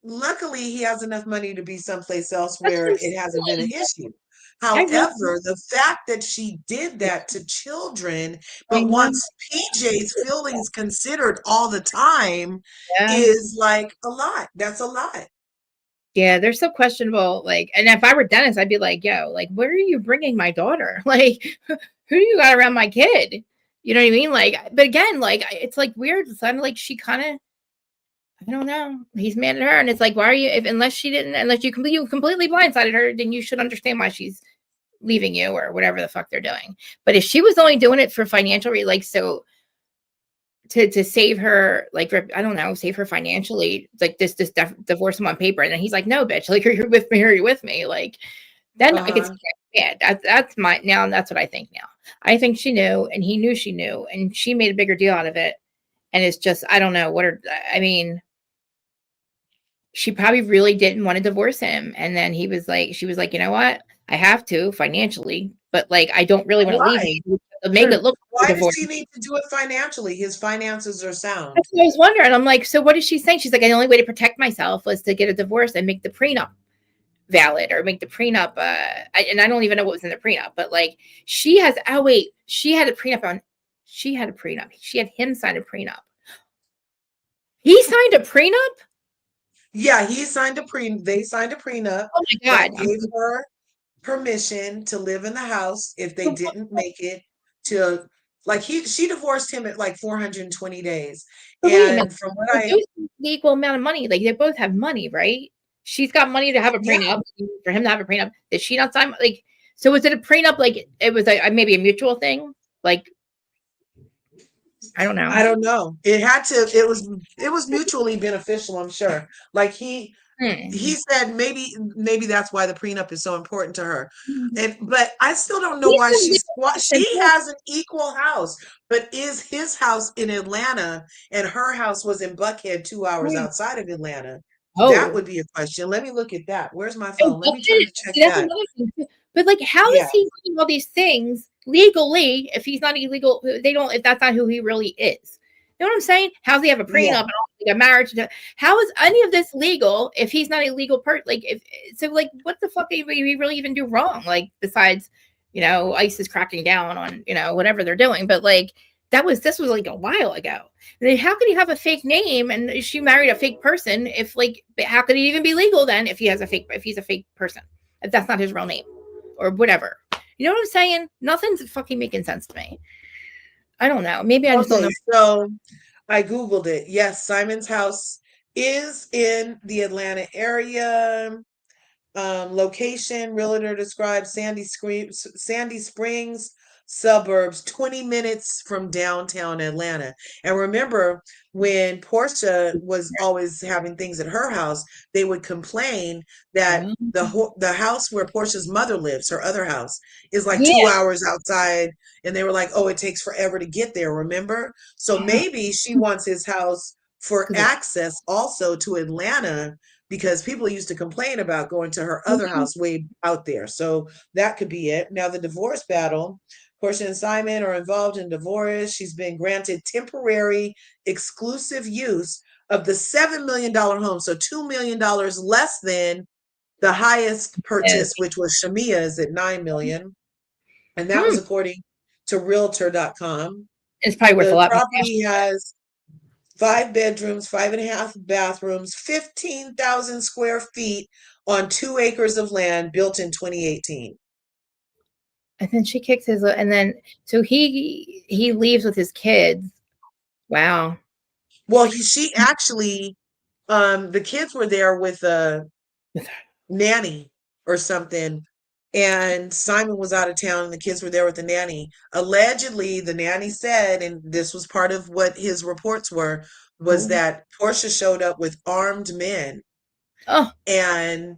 luckily he has enough money to be someplace else where it hasn't been an issue. However, the fact that she did that to children, but wants PJ's feelings considered all the time is like a lot. That's a lot. Yeah, they're so questionable. Like, and if I were Dennis, I'd be like, yo, like, where are you bringing my daughter? Like, who do you got around my kid? You know what I mean? Like, but again, like, it's like weird. It's kind of like she kind of, I don't know. He's mad at her, and it's like, why are you? Unless you completely blindsided her, then you should understand why she's leaving you or whatever the fuck they're doing. But if she was only doing it for financial, like, so to save her, like, I don't know, save her financially, like this divorce him on paper, and then he's like, no, bitch, like, you're with me, or you're with me, like, then I get bad. That's what I think now. I think she knew, and he knew she knew, and she made a bigger deal out of it. And it's just, I don't know I mean, she probably really didn't want to divorce him. And then she was like, you know what? I have to financially, but, like, I don't really want to leave you to make it look like why does she need to do it financially? His finances are sound. That's what I was wondering. I'm like, so what is she saying? She's like, the only way to protect myself was to get a divorce and make the prenup valid, or make the prenup. And I don't even know what was in the prenup, but, like, she had a prenup. She had him sign a prenup. He signed a prenup? Yeah, they signed a prenup. Oh my God. That gave her permission to live in the house if they didn't make it to, like, she divorced him at like 420 days. And from what the equal amount of money, like, they both have money, right? She's got money to have a prenup, for him to have a prenup. Did she not sign? Like, so was it a prenup? Like, it was maybe a mutual thing? Like, I don't know. It was mutually beneficial, I'm sure. Like, He Hmm. said maybe that's why the prenup is so important to her. But I still don't know He's why been legal she since what? has an equal house, but is his house in Atlanta and her house was in Buckhead 2 hours Hmm. outside of Atlanta? That Oh. would be a question. Let me look at that. Where's my Oh, phone? Let me try to check see, that's that. another thing too. But like, how Yeah, is he doing all these things legally if he's not illegal? They don't. If that's not who he really is. You know what I'm saying? How does he have a yeah. prenup and all, like a marriage? How is any of this legal if he's not a legal person? Like, if so, like, what the fuck did we really even do wrong? Like, besides, ICE is cracking down on whatever they're doing, but like. This was like a while ago. Then how could he have a fake name and she married a fake person if like how could he even be legal then if he's a fake person if that's not his real name or whatever. You know what I'm saying? Nothing's fucking making sense to me. I don't know. Maybe I just don't Okay, know. so I Googled it. Yes, Simon's house is in the Atlanta area. Location, realtor describes Sandy Springs suburbs, 20 minutes from downtown Atlanta. And remember, when Portia was always having things at her house, they would complain that Um, the house where Portia's mother lives, her other house, is like yeah, 2 hours outside. And they were like, oh, it takes forever to get there, remember? So maybe she wants his house for because of access also to Atlanta because people used to complain about going to her other house way out there. So that could be it. Now, the divorce battle. Portia and Simon are involved in divorce. She's been granted temporary exclusive use of the $7 million home. So $2 million less than the highest yeah. purchase, which was Shamia's at $9 million. And that was Hmm. according to realtor.com. It's probably worth a The lot more. property has 5 bedrooms, 5.5 bathrooms, 15,000 square feet on 2 acres of land built in 2018. And then she kicks his and then so he leaves with his kids. Wow. Well, she actually, the kids were there with a nanny or something, and Simon was out of town, and the kids were there with the nanny. Allegedly, the nanny said, and this was part of what his reports were, was Oh. that Portia showed up with armed men Oh. and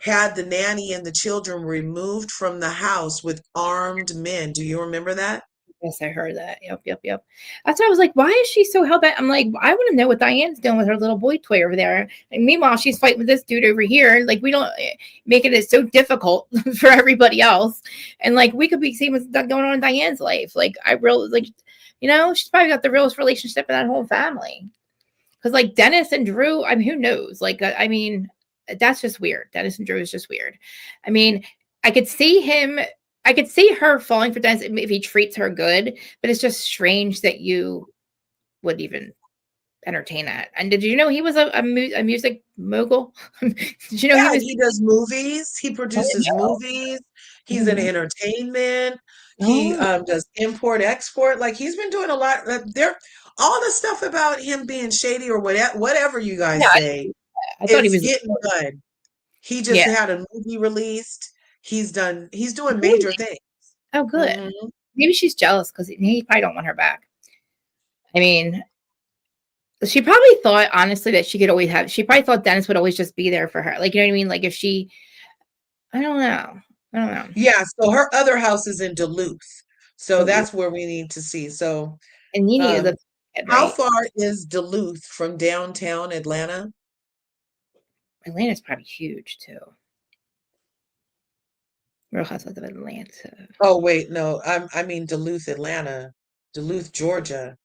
had the nanny and the children removed from the house with armed men. Do you remember that? Yes, I heard that. Yep, yep, yep. That's why I was like, why is she so hell bent? I'm like, I want to know what Diane's doing with her little boy toy over there. And meanwhile, she's fighting with this dude over here. Like, we don't making it so difficult for everybody else. And like, we could be seeing what's going on in Diane's life. Like, I really like, she's probably got the realest relationship in that whole family. Because like Dennis and Drew, I mean, who knows? Like, I mean, that's just weird. Dennis and Drew is just weird. I mean, I could see him. I could see her falling for Dennis if he treats her good, but it's just strange that you would even entertain that. And did you know he was a music mogul? Did you know he Yeah, was? he does movies. He I didn't produces know. movies. I He's didn't in know. entertainment. He Oh, does import export. Like he's been doing a lot. There, all the stuff about him being shady or whatever you yeah. guys say, I thought he it's was. getting done. He just Yeah. had a movie released. He's doing Really? major things. Oh, good. Hmm. Maybe she's jealous because he probably don't want her back. I mean, she probably thought honestly that she could always have. She probably thought Dennis would always just be there for her. Like, you know what I mean? Like if she, I don't know. I don't know. Yeah, so her other house is in Duluth. So Duluth. that's where we need to see. So, And Nene um, lives in how right. far is Duluth from downtown Atlanta? Atlanta's probably huge too. Real Housewives of Atlanta. Oh, wait, no, I mean Duluth, Atlanta, Duluth, Georgia.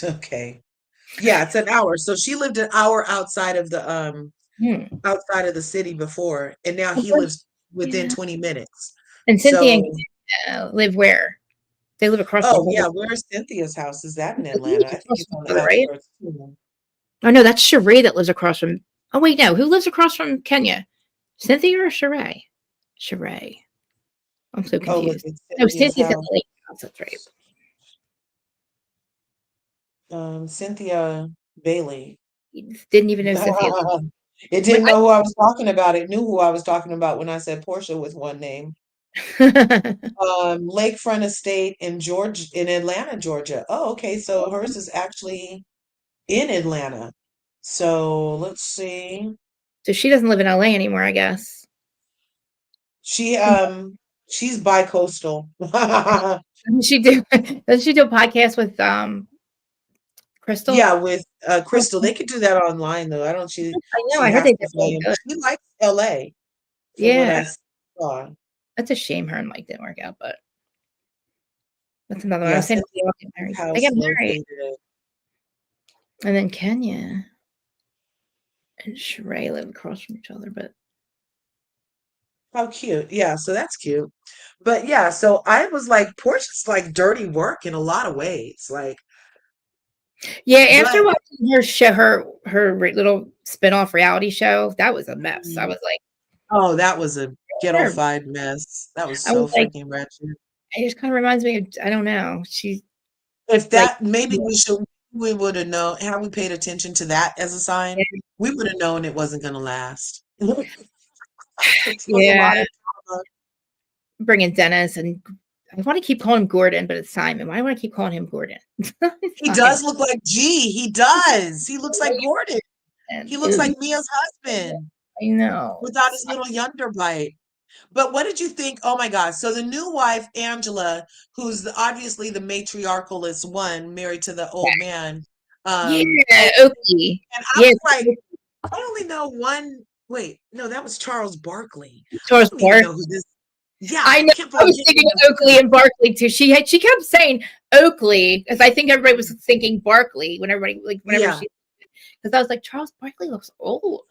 Okay. Yeah, it's an hour. So she lived an hour Hmm. outside of the city before, and now Oh, he good. lives within Yeah. 20 minutes. And Cynthia and So, live where? They live across the oh whole. yeah, where's Cynthia's house? Is that in They live Atlanta? I think across it's from on the her, right? outskirts too. Oh no, that's Sheree that lives across from. Oh wait, no, who lives across from Kenya? Cynthia or Sheree? Sheree. I'm so Oh, look, confused. it's No, Cynthia's Cynthia's at house. the lake house. That's right. Cynthia Bailey. Didn't even know Cynthia. It When didn't know who I was talking about. It knew who I was talking about when I said Portia with one name. I, Lakefront Estate in Atlanta, Georgia. Oh, okay. So hers is actually in Atlanta. So let's see. So she doesn't live in LA anymore, I guess. She she's bi-coastal. Doesn't she do doesn't she do a podcast with Crystal? Yeah, with Crystal. They could do that online though. I don't I know, she I heard has they to did fly really in. good. She likes LA from what Yeah. I saw. That's a shame her and Mike didn't work out, but that's another one. I Yeah, was saying Cynthia's they all get married. They house get married. located. And then Kenya and Sheree live across from each other, but How cute. Yeah, so that's cute. But yeah, so I was like, Portia's like dirty work in a lot of ways. Like, yeah, after but watching her show, little spin-off reality show, that was a mess. I was like, oh, that was a her. ghetto-fied mess. That was I was so like, freaking wretched. it just kind of reminds me of, I don't know. She's If like, that maybe we would have known, had we paid attention to that as a sign, we would have known it wasn't gonna last. It was a lot yeah, of drama. bringing Dennis and I want to keep calling him Gordon, but it's Simon. Why do I want to keep calling him Gordon? It's He fine. does look like G. He does. He looks like Gordon. He looks Ew, like Mia's husband I know. without his little yonder bite. But what did you think? Oh my God. So the new wife, Angela, who's obviously the matriarchalist one, married to the old man. Yeah, And Oakley. I Yeah, was like, I only know one. Wait, no, that was Charles Barkley. I Charles don't even Barkley. know who this. Yeah, I I know. can't I was believe thinking of Oakley and Barkley too. She kept saying Oakley because I think everybody was thinking Barkley when everybody whenever Yeah. she because I was like Charles Barkley looks old,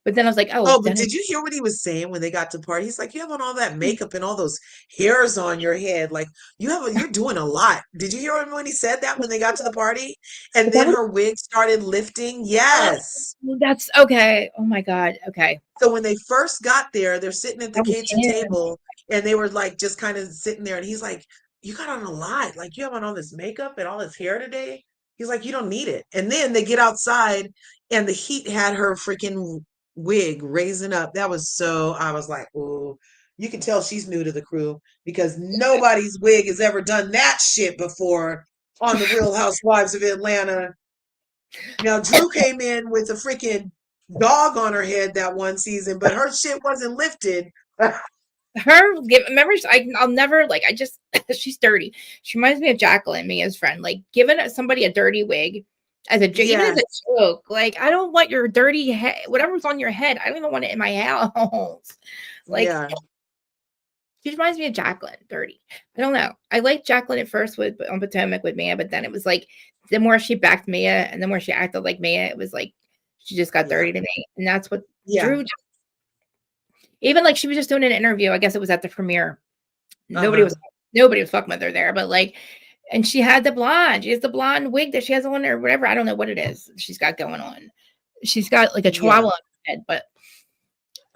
but then I was like, oh, Oh, but Dennis. did you hear what he was saying when they got to party? He's like, you have on all that makeup and all those hairs on your head. Like you're doing a lot. Did you hear him when he said that when they got to the party? And Is that then what? her wig started lifting? Oh, Yes. that's okay. Oh my god. Okay, So when they first got there, they're sitting at the that was kitchen him. table and they were like just kind of sitting there and he's like, you got on a lot. Like you have on all this makeup and all this hair today. He's like, you don't need it. And then they get outside and the heat had her freaking wig raising up. That was so, I was like, oh, you can tell she's new to the crew because nobody's wig has ever done that shit before on the Real Housewives of Atlanta. Now, Drew came in with a freaking dog on her head that one season, but her shit wasn't lifted. Remember, I'll never like. I just she's dirty. She reminds me of Jacqueline, Mia's friend. Like giving somebody a dirty wig as a even as Yes, a joke. Like I don't want your dirty head, whatever's on your head. I don't even want it in my house. Like yeah, she reminds me of Jacqueline, dirty. I don't know. I liked Jacqueline at first with on Potomac with Mia, but then it was like the more she backed Mia and the more she acted like Mia, it was like she just got yeah, dirty to me. And that's what yeah. Drew even like she was just doing an interview. I guess it was at the premiere. Nobody Uh-huh. was nobody was fucking with her there, but like and she had the blonde. She has the blonde wig that she has on or whatever. I don't know what it is she's got going on. She's got like a Yeah. chihuahua on her head, but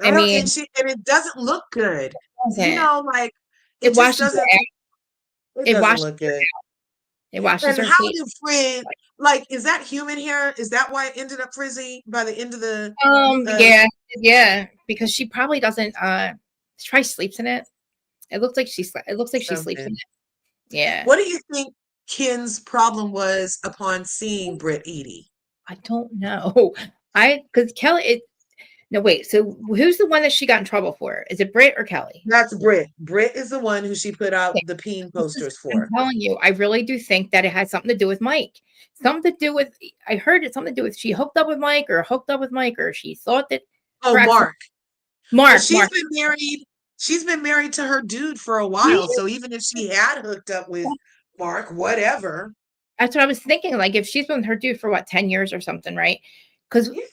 I I don't, mean, and it doesn't look good. it You doesn't. know, like it It just washes her doesn't, out. it It doesn't washes look good. it washes And her how face. do Fred, like, is that human hair? Is that why it ended up frizzy by the end of the, uh, Yeah, yeah, because she probably doesn't she probably sleeps in it. It looks like she sleeps in something? it. Yeah. What do you think Ken's problem was upon seeing Britt Edie? I don't know. I because Kelly it no wait, so who's the one that she got in trouble for? Is it Britt or Kelly? That's Britt. Britt is the one who she put out Okay. the peen This is posters I'm for. telling you, I really do think that it had something to do with Mike. Something to do with I heard it's something to do with she hooked up with Mike or hooked up with Mike or she thought that Oh, her ex Mark. Well, Mark. she's been married to her dude for a while. Yeah, So even if she had hooked up with Mark, whatever. that's what I was thinking. Like if she's been with her dude for what 10 years or something, right? Because Yeah.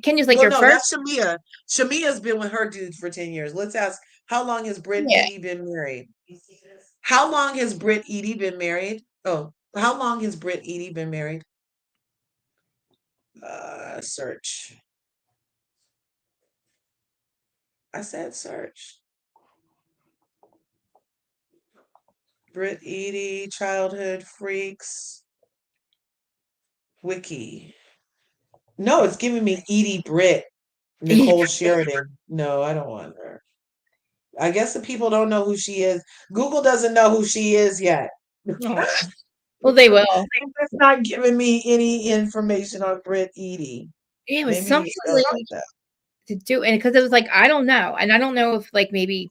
Kenya's like Well, your no, first. that's Shamia. Shamia's been with her dude for 10 years. Let's ask, how long has Britt Yeah. Edie been married? How long has Britt Edie been married? Oh, how long has Britt Edie been married? Search. I said search. Britt Edie, childhood freaks, wiki. No, it's giving me Edie Britt, Nicole Sheridan. No, I don't want her. I guess the people don't know who she is. Google doesn't know who she is yet. Oh, well, they will. It's not giving me any information on Britt Edie. Yeah, it was Maybe you something spell it like like that. to do, and because it was like, I don't know, and I don't know if like maybe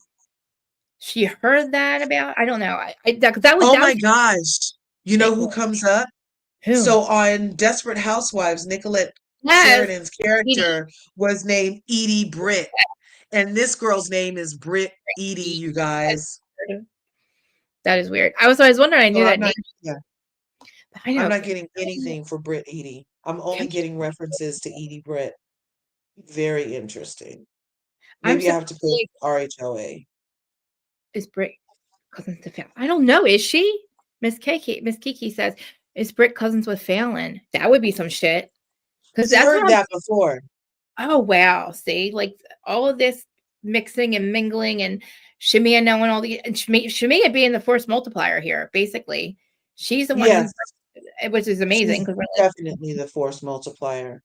she heard that about. I don't know. Oh That my was gosh. You know who ridiculous. comes up? Who? So on Desperate Housewives, Nicolette Yes, Sheridan's Edie. character was named Edie Britt. And this girl's name is Britt Edie, Edie. you guys. That is weird. I was wondering. I So knew I'm that name. not, yeah, But I I'm know. not getting anything for Britt Edie. I'm only getting references to Edie Britt. Very interesting. I'm Maybe I have surprised. to put RHOA. Is Britt cousins to Fallon? I don't know. Is she? Miss Kiki says, is Britt cousins with Fallon? That would be some shit. Because She that's heard what I'm. that before. Oh wow! See, like all of this mixing and mingling, and Shamia knowing all the, and Shamia being the force multiplier here. Basically, she's the one who's, Yes, which is amazing she's because we're like, definitely the force multiplier.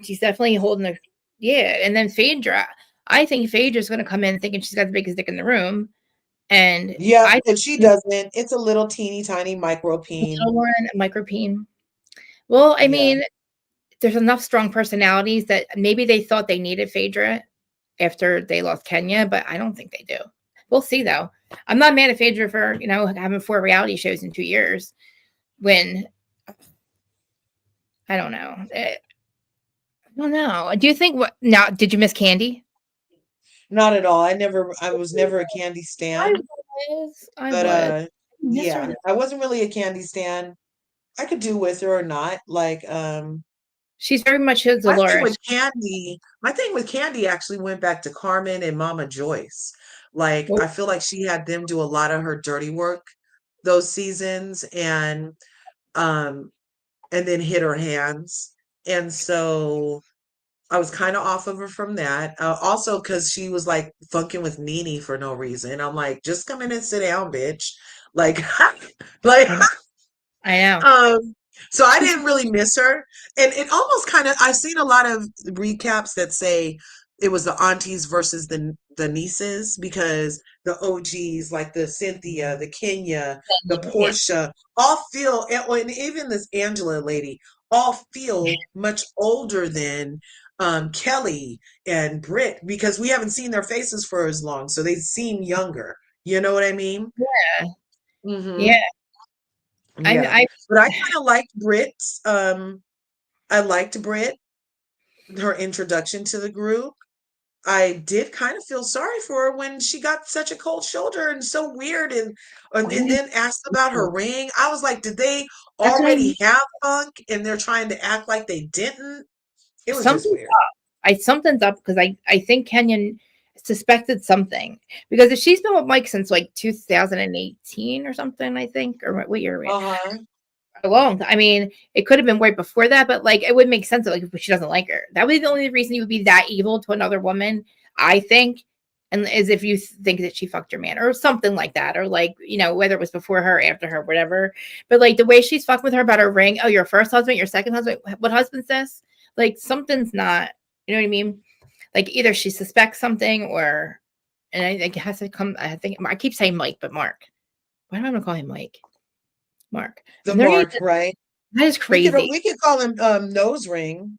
she's definitely holding the, yeah. And then Phaedra, I think Phaedra's going to come in thinking she's got the biggest dick in the room, and Yep, I and she doesn't. It's a little teeny tiny micro little peen. one, micropene. Well, I Yeah. mean, there's enough strong personalities that maybe they thought they needed Phaedra after they lost Kenya, but I don't think they do. We'll see though. I'm not mad at Phaedra for, having 4 reality shows in 2 years when I don't know. I don't know. Do you think what now did you miss Candy? Not at all. I was never a candy I stan, was. I but was. I miss her yeah, though. I wasn't really a candy stan. I could do with her or not. Like, She's very much his my thing Dolores. with Candy actually went back to Carmen and Mama Joyce. Like, Well, I feel like she had them do a lot of her dirty work those seasons um and then hit her hands. And so I was kind of off of her from that. Also, because she was like funking with Nene for no reason. I'm like, just come in and sit down, bitch. Like, like, I know. I know. um, so I She's didn't really miss her. And it almost kind of, I've seen a lot of recaps that say it was the aunties versus the nieces because the OGs like the Cynthia, the Kenya, the yeah. Portia all feel, and even this Angela lady, all feel much older than Kelli and Britt because we haven't seen their faces for as long, so they seem younger. You know what I mean? Yeah. Yeah. Hmm. Yeah. I But I kind of liked Britt's. I liked Britt, her introduction to the group. I did kind of feel sorry for her when she got such a cold shoulder and so weird and I then asked about her ring. I was like, did they that's what I mean. already have funk and they're trying to act like they didn't? It was just Something's weird. up. Something's up because I think Kenyon suspected something because if she's been with Mike since like 2018 or something, I think, or what year are we in? Uh-huh. A long. I mean, it could have been right before that, but like it would make sense that like if she doesn't like her, that would be the only reason you would be that evil to another woman, I think. And is if you think that she fucked your man or something like that, or like whether it was before her, after her, whatever. But like the way she's fucking with her about her ring. Oh, your first husband, your second husband. What husband's this? Like something's not. You know what I mean? Like either she suspects something, or and I think it has to come. I think I keep saying Mike, but Mark. Why do I want to call him Mike? Mark. The And they're gonna, mark, right? that is crazy. We could call him nose ring.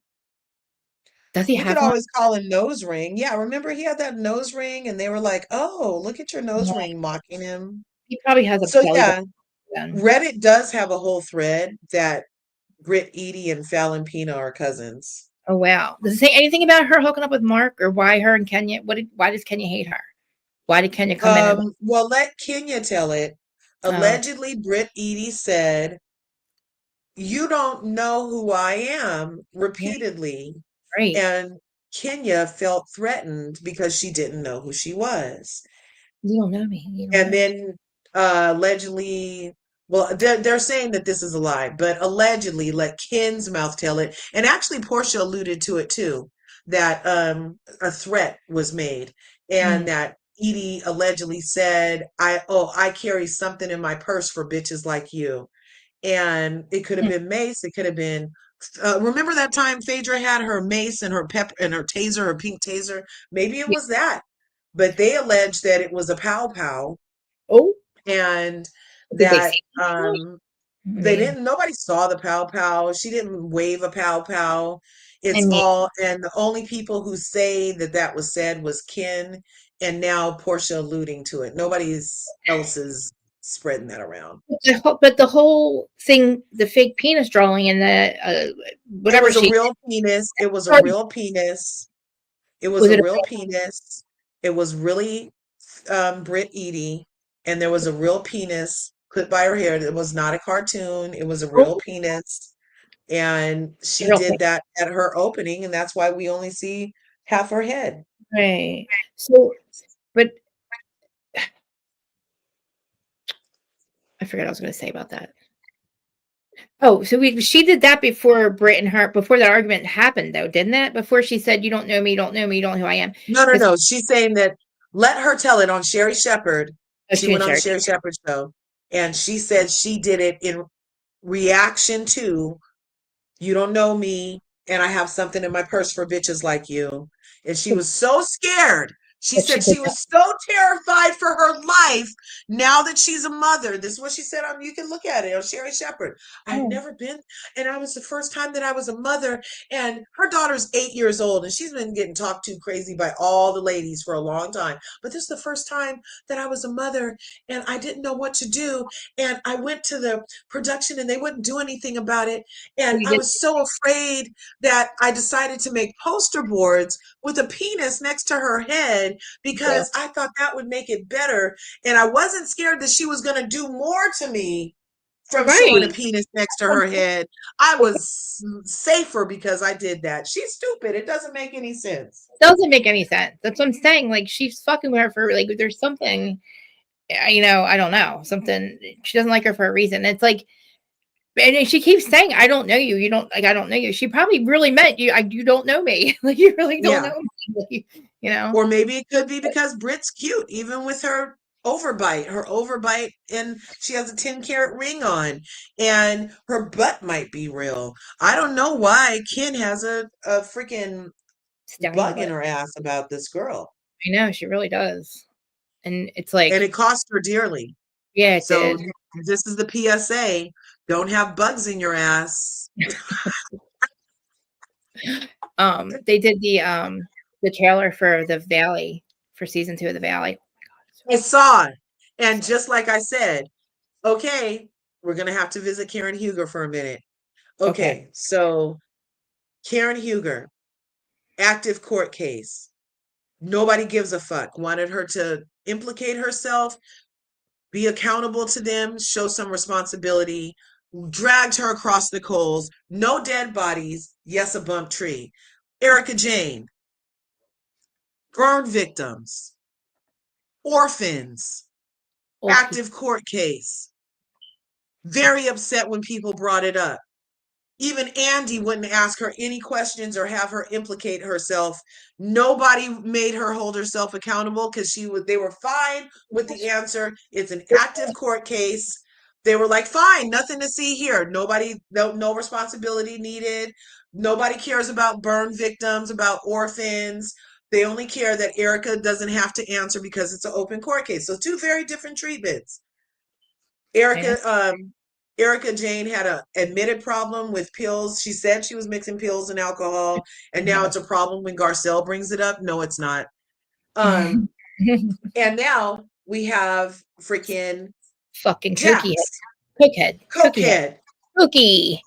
Does he We could have one? always call him nose ring. Yeah, remember he had that nose ring and they were like, "Oh, look at your nose No, ring," mocking him. he probably has a So belly button yeah, then. Reddit does have a whole thread that Britt Edie and Fallon Pina are cousins. Oh wow. Does it say anything about her hooking up with Mark or why her and Kenya? Why does Kenya hate her? Why did Kenya come in and Well, let Kenya tell it. oh Allegedly, Britt Edie said, "You don't know who I am," yeah, repeatedly. great. And Kenya felt threatened because she didn't know who she was. You don't know me. You don't And know me. then allegedly, well, they're saying that this is a lie, but allegedly let Ken's mouth tell it. And actually, Portia alluded to it too, that a threat was made and Mm, that Edie allegedly said, I carry something in my purse for bitches like you. And it could have mm, been mace, it could have been remember that time Phaedra had her mace and her pep and her taser, her pink taser? Maybe it yeah. was that. But they alleged that it was a pow pow Oh, and did they that see it? I they mean, didn't nobody saw the pow pow. She didn't wave a pow pow. It's all, and the only people who say that that was said was Ken, and now Portia alluding to it. Nobody else is spreading that around. But the whole thing, the fake penis drawing and the It whatever was a she real penis. It was a real penis. It was was a it real penis. It was really Brit Edie, and there was a real penis put by her hair. It was not a cartoon. It was a real penis, and a she real did thing? that at her opening, and that's why we only see half her head. Right. So, but I forgot what I was going to say about that. Oh, so she did that before Brit and her before that argument happened, though, didn't it? Before she said, "You don't know me, you don't know me, you don't know who I am." No, no, Because no. She's saying that let her tell it on Sherry Shepherd. She she and went on the Sherry. Sherry Shepherd show, and she said she did it in reaction to you don't know me, and I have something in my purse for bitches like you. And she was so scared. She But she said did she that. was so terrified for her life now that she's a mother. This is what she said on, you can look at it on Sherry Shepherd. I've Oh, never been, and I was the first time that I was a mother, and her daughter's 8 years old, and she's been getting talked to crazy by all the ladies for a long time. But this is the first time that I was a mother, and I didn't know what to do. And I went to the production, and they wouldn't do anything about it. And you I did. was so afraid that I decided to make poster boards with a penis next to her head Yeah. because I thought that would make it better. And I wasn't scared that she was going to do more to me from showing a Right. penis next to her head. I was safer because I did that. She's stupid. It doesn't make any sense. Doesn't make any sense. That's what I'm saying. Like she's fucking with her for like there's something, I don't know, something she doesn't like her for a reason. It's like, and she keeps saying, "I don't know you. You don't like. I don't know you." She probably really meant you. You don't know me. Like you really don't Yeah. know me. Like. Or maybe it could be because Brit's cute, even with her overbite, and she has a 10-carat ring on, and her butt might be real. I don't know why Ken has a freaking Stallion bug in butt. her ass about this girl. I know she really does, and it's And like, it cost her dearly. yeah, it So did. this is the PSA. Don't have bugs in your ass. They did the trailer for the Valley for season 2 of the Valley. I saw it. And just like I said, okay, we're going to have to visit Karen Huger for a minute. Okay, Okay, so Karen Huger, active court case. Nobody gives a fuck. Wanted her to implicate herself, be accountable to them, show some responsibility, dragged her across the coals. No dead bodies. Yes, a bump tree. Erica Jane, burn victims, orphans, okay, active court case. Very upset when people brought it up. Even Andy wouldn't ask her any questions or have her implicate herself. Nobody made her hold herself accountable because they were fine with the answer. It's an active court case. They were like, fine, nothing to see here. Nobody, no responsibility needed. Nobody cares about burn victims, about orphans. They only care that Erica doesn't have to answer because it's an open court case. So two very different treatments. I know. Erica Jane had a admitted problem with pills. She said she was mixing pills and alcohol, and now it's a problem when Garcelle brings it up. No, it's not. Um, and now we have freaking Fucking cookie Jax, head, cookie head, cokehead. cookie,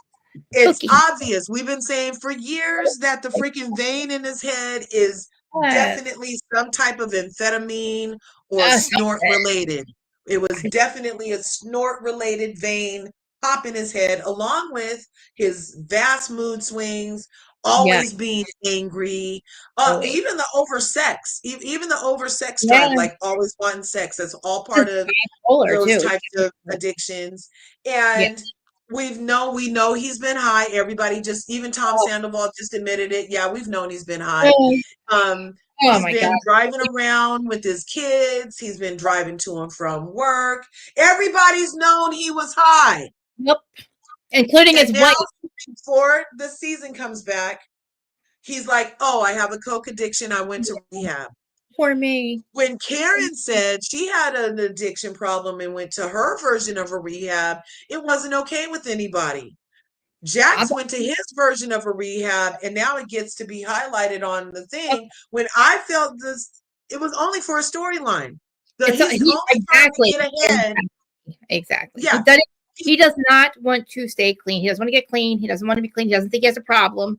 It's cookie obvious. We've been saying for years that the freaking vein in his head is head. definitely some type of amphetamine or snort Something. related. It was definitely a snort related vein pop in his head, along with his vast mood swings, Yeah, always being angry, always. even the oversex, even the oversex drive, Yeah, like always wanting sex. That's all this part of bipolar those too. types of addictions. Yeah. And we know he's been high. Everybody, just even Tom Oh, Sandoval just admitted it. Yeah, we've known he's been high. oh, oh He's my God. been driving around with his kids. He's been driving to and from work. Everybody's known he was high. Yep. Including his And now wife. before the season comes back, he's like, "Oh, I have a coke addiction. I went to rehab." For me. When Karen said she had an addiction problem and went to her version of a rehab, it wasn't okay with anybody. Jax went to his version of a rehab, and now it gets to be highlighted on the thing. When I felt this, it was only for a storyline. He's only trying to get ahead. Exactly. Yeah. He does not want to stay clean. He doesn't want to get clean. He doesn't want to be clean. He doesn't think he has a problem.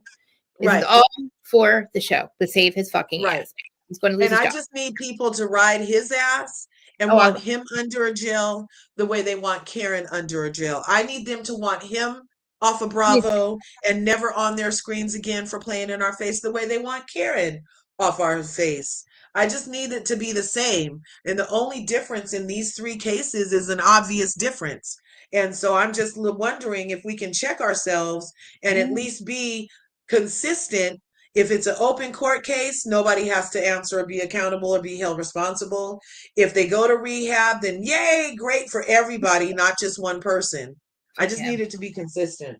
This is all for the show, to save his fucking ass. He's going to lose his job. I just need people to ride his ass and want him under a jail the way they want Karen under a jail. I need them to want him off of Bravo and never on their screens again for playing in our face the way they want Karen off our face. I just need it to be the same. And the only difference in these three cases is an obvious difference. And so I'm just wondering if we can check ourselves and at least be consistent. If it's an open court case, nobody has to answer or be accountable or be held responsible. If they go to rehab, then yay, great for everybody, not just one person. I just need it to be consistent.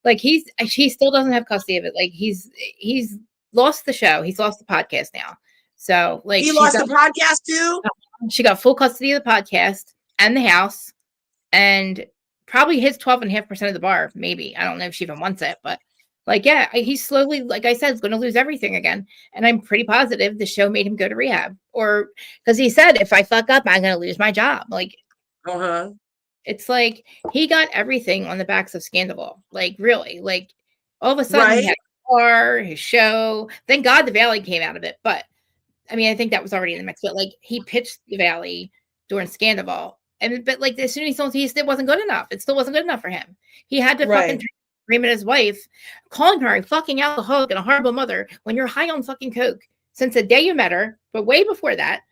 Like he still doesn't have custody of it. Like he's lost the show. He's lost the podcast now. So like he lost the podcast too. She got full custody of the podcast and the house, and probably his 12.5% of the bar. Maybe, I don't know if she even wants it, but like, yeah, he's slowly, like I said, is going to lose everything again. And I'm pretty positive the show made him go to rehab, or because he said, if I fuck up, I'm going to lose my job. Like, it's like he got everything on the backs of Scandal. Like, really, like all of a sudden he had a car, his show. Thank God the Valley came out of it. But I mean, I think that was already in the mix. But like, he pitched the Valley during Scandal, but like as soon as he still wasn't good enough. It still wasn't good enough for him. He had to fucking scream at his wife, calling her a fucking alcoholic and a horrible mother when you're high on fucking coke since the day you met her, but way before that,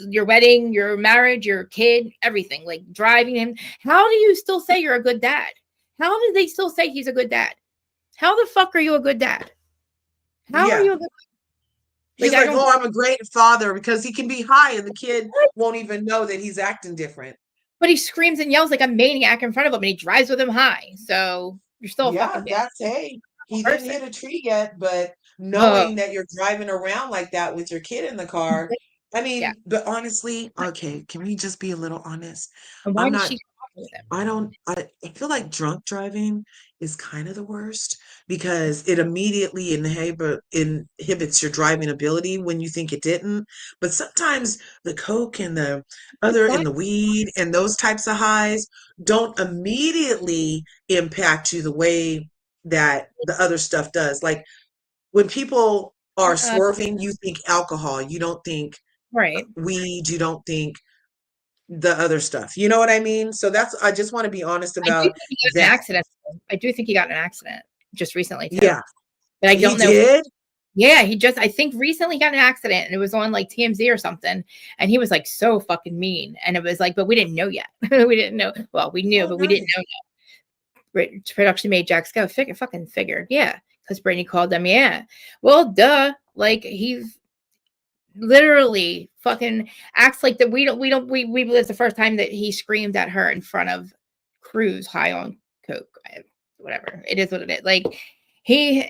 your wedding, your marriage, your kid, everything, like driving him. How do you still say you're a good dad? How do they still say he's a good dad? How the fuck are you a good dad? How are you a good dad? He's like, oh, I'm a great father, because he can be high and the kid won't even know that he's acting different. But he screams and yells like a maniac in front of him, and he drives with him high. So you're still fucking he didn't hit a tree yet, but knowing that you're driving around like that with your kid in the car, I mean, but honestly, okay, can we just be a little honest? I feel like drunk driving is kind of the worst, because it immediately inhibits your driving ability when you think it didn't. But sometimes the coke and the and the weed and those types of highs don't immediately impact you the way that the other stuff does. Like when people are swerving, you think alcohol, you don't think weed, you don't think the other stuff. You know what I mean? So I just want to be honest about that. Accident. I do think he got in an accident just recently too. Yeah. But I don't know. Did? Yeah, I think recently got in an accident, and it was on like TMZ or something, and he was like so fucking mean, and it was like, but we didn't know yet. We didn't know. Well, we knew, but we didn't know yet. Production made Jax go, fucking figured. Yeah. Because Brittany called them. Yeah. Well, duh. Like he's literally fucking acts like that. We was the first time that he screamed at her in front of Cruz high on coke. Whatever, it is what it is. Like his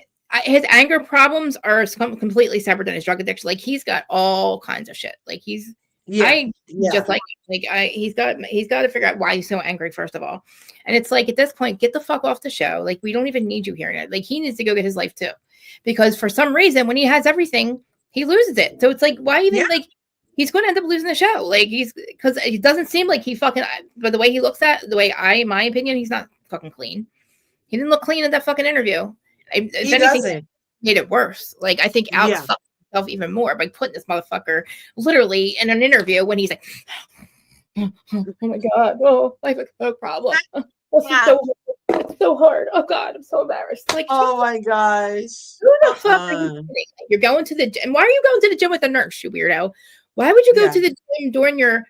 anger problems are completely separate than his drug addiction. Like he's got all kinds of shit. Like he's just like he's got to figure out why he's so angry, first of all. And it's like, at this point, get the fuck off the show. Like we don't even need you here. Like he needs to go get his life too, because for some reason when he has everything, he loses it. So it's like, why even like he's going to end up losing the show? Like because it doesn't seem like he fucking, but the way he looks at, in my opinion, he's not fucking clean. He didn't look clean in that fucking interview. He doesn't. Made it worse. Like I think Alex fucked himself even more by putting this motherfucker literally in an interview when he's like, oh my God, I have a coke problem. It's so hard. Oh God, I'm so embarrassed. Like, oh my gosh. Who the fuck are you kidding? You're going to the gym. Why are you going to the gym with a nurse, you weirdo? Why would you go to the gym during your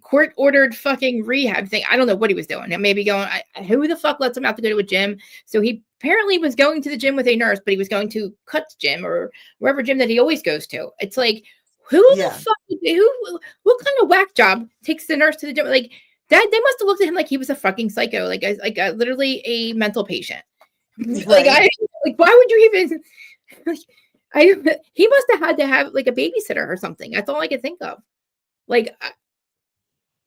court-ordered fucking rehab thing? I don't know what he was doing. Maybe going, who the fuck lets him out to go to a gym? So he apparently was going to the gym with a nurse, but he was going to Cut's gym or wherever gym that he always goes to. It's like, who the fuck, what kind of whack job takes the nurse to the gym? Like, that they must have looked at him like he was a fucking psycho, like literally a mental patient. Why would you even? He must have had to have like a babysitter or something. That's all I could think of. Like,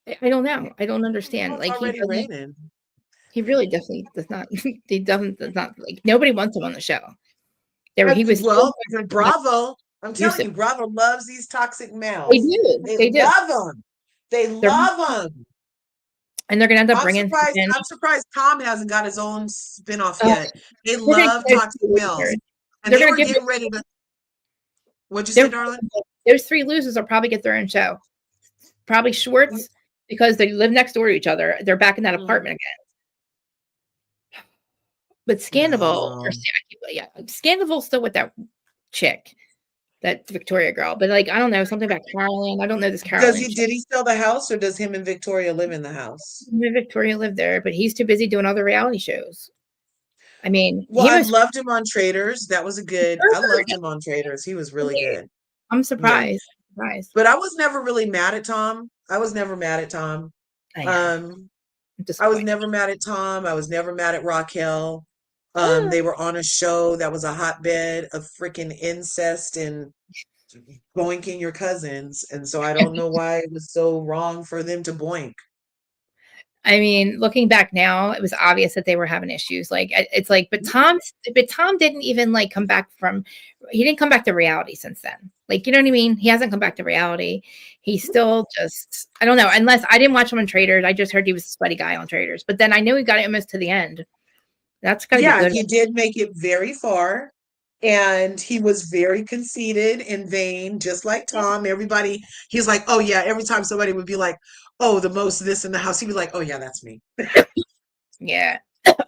I don't know. I don't understand. Like already raining. He really definitely does not. He does not like nobody wants him on the show. He was so Well, Bravo, I'm telling abusive. you, Bravo loves these toxic They males. do. They They do. love them. They They're love them. and they're gonna end up bringing in. I'm surprised Tom hasn't got his own spinoff Uh, yet. They they're gonna love give toxic males. And they're they gonna were give getting ready to, what'd you say, they're darling? those three losers will probably get their own show. Probably Schwartz because they live next door to each other. They're back in that apartment again. But Scandal or yeah, Scandal's still with that chick, that Victoria girl. But like I don't know something about Carolyn. I don't know this Carolyn chick. Did he sell the house or does him and Victoria live in the house? Victoria lived there, but he's too busy doing other reality shows. I mean, Well, he I was. loved him on Traders. That was I loved him on Traders. He was really good. I'm Yeah. surprised. But I was never really mad at Tom. I was never mad at Tom. I know. I was never mad at Tom. I was never mad at Raquel. Ah, They were on a show that was a hotbed of freaking incest and boinking your cousins. And so I don't know why it was so wrong for them to boink. I mean, looking back now, it was obvious that they were having issues. Like it's like, but Tom didn't even like come back from. He didn't come back to reality since then. Like you know what I mean? He hasn't come back to reality. He's still just I don't know. Unless I didn't watch him on Traders, I just heard he was a sweaty guy on Traders. But then I knew he got it almost to the end. That's got to be Yeah, good. he did make it very far. And he was very conceited and vain, just like Tom. Everybody, he's like, oh, yeah. Every time somebody would be like, oh, the most this in the house, he'd be like, oh, yeah, that's me. Yeah.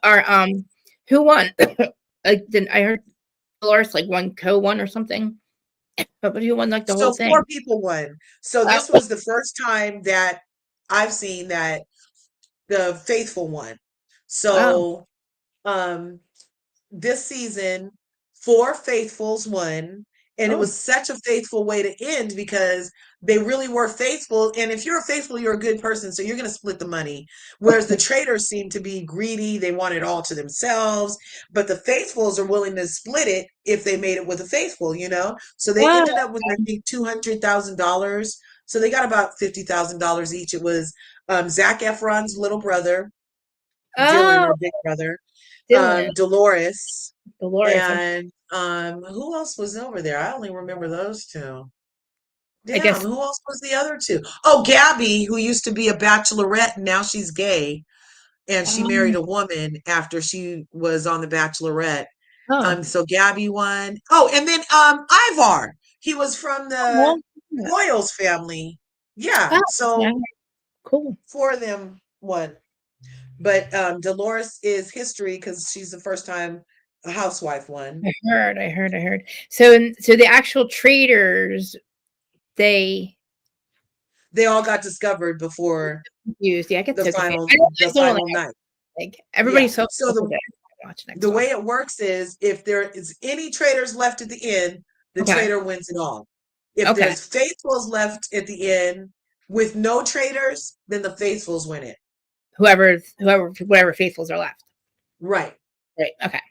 Or who won? Like then I heard Dolores like won or something. But who won like the whole So thing? 4 people won. So this was the first time that I've seen that the faithful won. Wow. So um this season, 4 faithfuls won, and it Oh. was such a faithful way to end because they really were faithful. And if you're a faithful, you're a good person, so you're going to split the money. Whereas the traitors seem to be greedy; they want it all to themselves. But the faithfuls are willing to split it if they made it with a faithful, you know. So they Wow. ended up with I think $200,000. So they got about $50,000 each. It was Zac Efron's little brother, Dylan Oh, or big brother, Dylan. Dolores, Dolores. and who else was over there? I only remember those two. I Damn, guess. who else was the other two? Oh, Gabby, who used to be a bachelorette, and now she's gay, and she married Um, a woman after she was on the Bachelorette. oh. So Gabby won. Oh, and then Ivar. He was from the Well, yeah. Royals family. Yeah, Oh, yeah. so Cool. 4 of them won. But Dolores is history because she's the first time a housewife won. I heard. So the actual traders, they They all got discovered before used. Yeah, I get the so confused. final I don't the know, final night. like Yeah. everybody's so So focused. Watch next the way one. it works is if there is any traitors left at the end, the Okay. traitor wins it all. If Okay. there's faithfuls left at the end with no traitors, then the faithfuls win it. Whatever faithfuls are left. Right. Right. Okay.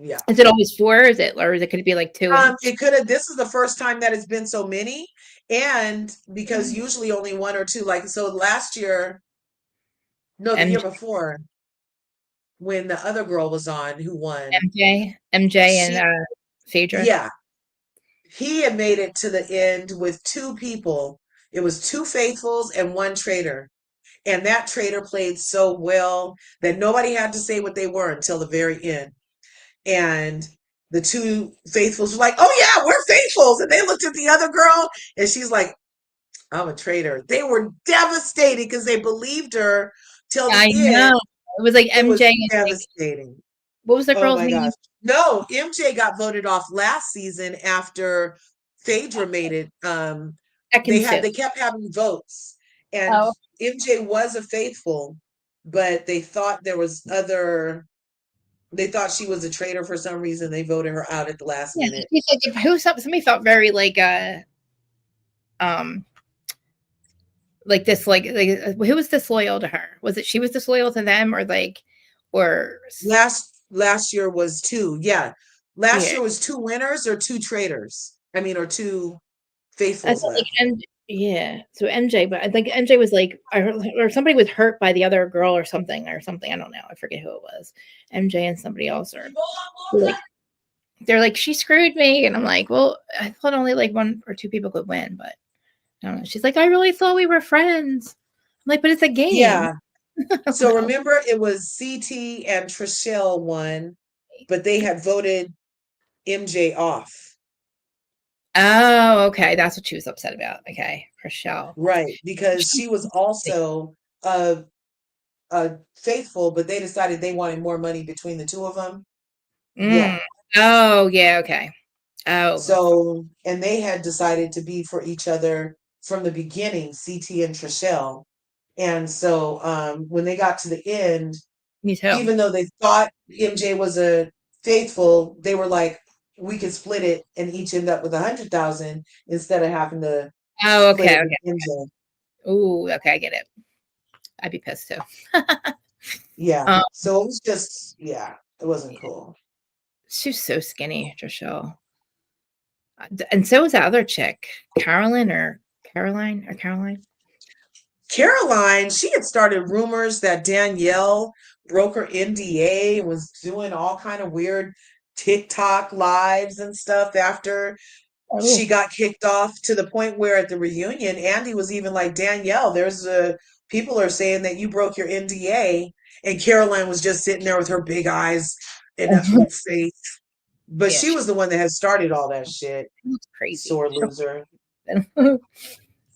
Yeah. Is it always four? Could it be like two? It could have. This is the first time that it's been so many, and because usually only one or two. Like so, last year, no, the year MJ, before, when the other girl was on, who won, MJ, and she, Phaedra. yeah, he had made it to the end with 2 people. It was 2 faithfuls and 1 traitor, and that traitor played so well that nobody had to say what they were until the very end. And the 2 faithfuls were like, "Oh yeah, we're faithfuls," and they looked at the other girl, and she's like, I'm a traitor. They were devastated because they believed her till the I end. know. It was like It was MJ and like devastating. what was the Oh girl's my name? gosh. No, MJ got voted off last season after Phaedra made it. Ekansu. They kept having votes, and Oh, MJ was a faithful, but they thought they thought she was a traitor for some reason. They voted her out at the last yeah. minute. She's like, somebody felt very um like this who was disloyal to her? Was it she was disloyal to them or Last year was 2. Yeah. Last yeah. year was 2 winners or 2 traitors. I mean, or 2 That's faithfuls like left. Yeah. So MJ, but I think MJ was like, or somebody was hurt by the other girl or something. I don't know. I forget who it was. MJ and somebody else, or like they're like, she screwed me, and I'm like, well, I thought only like one or two people could win, but I don't know. She's like, I really thought we were friends. I'm like, but it's a game. Yeah. So remember, it was CT and Trishelle won, but they had voted MJ off. Oh, okay. That's what she was upset about. Okay, Rochelle. Right, because she was also faithful, but they decided they wanted more money between the two of them. Yeah. Oh, yeah. Okay. Oh, So, and they had decided to be for each other from the beginning, CT and Trishelle. And so, when they got to the end, me too. even though they thought MJ was a faithful, they were like, we could split it and each end up with 100,000 instead of having to Oh, split okay. it with Okay. MJ. Oh, okay. I get it. I'd be pissed too. Yeah. um, So it was just, yeah, it wasn't cool. she's so skinny, Rochelle. And so was that other chick, Caroline or Caroline or Caroline. Caroline, she had started rumors that Danielle broke her NDA and was doing all kind of weird TikTok lives and stuff after Oh, she got kicked off, to the point where at the reunion, Andy was even like, Danielle, there's a people are saying that you broke your NDA. And Caroline was just sitting there with her big eyes and that whole face. But yeah. she was the one that had started all that shit. Looks crazy. Sore loser.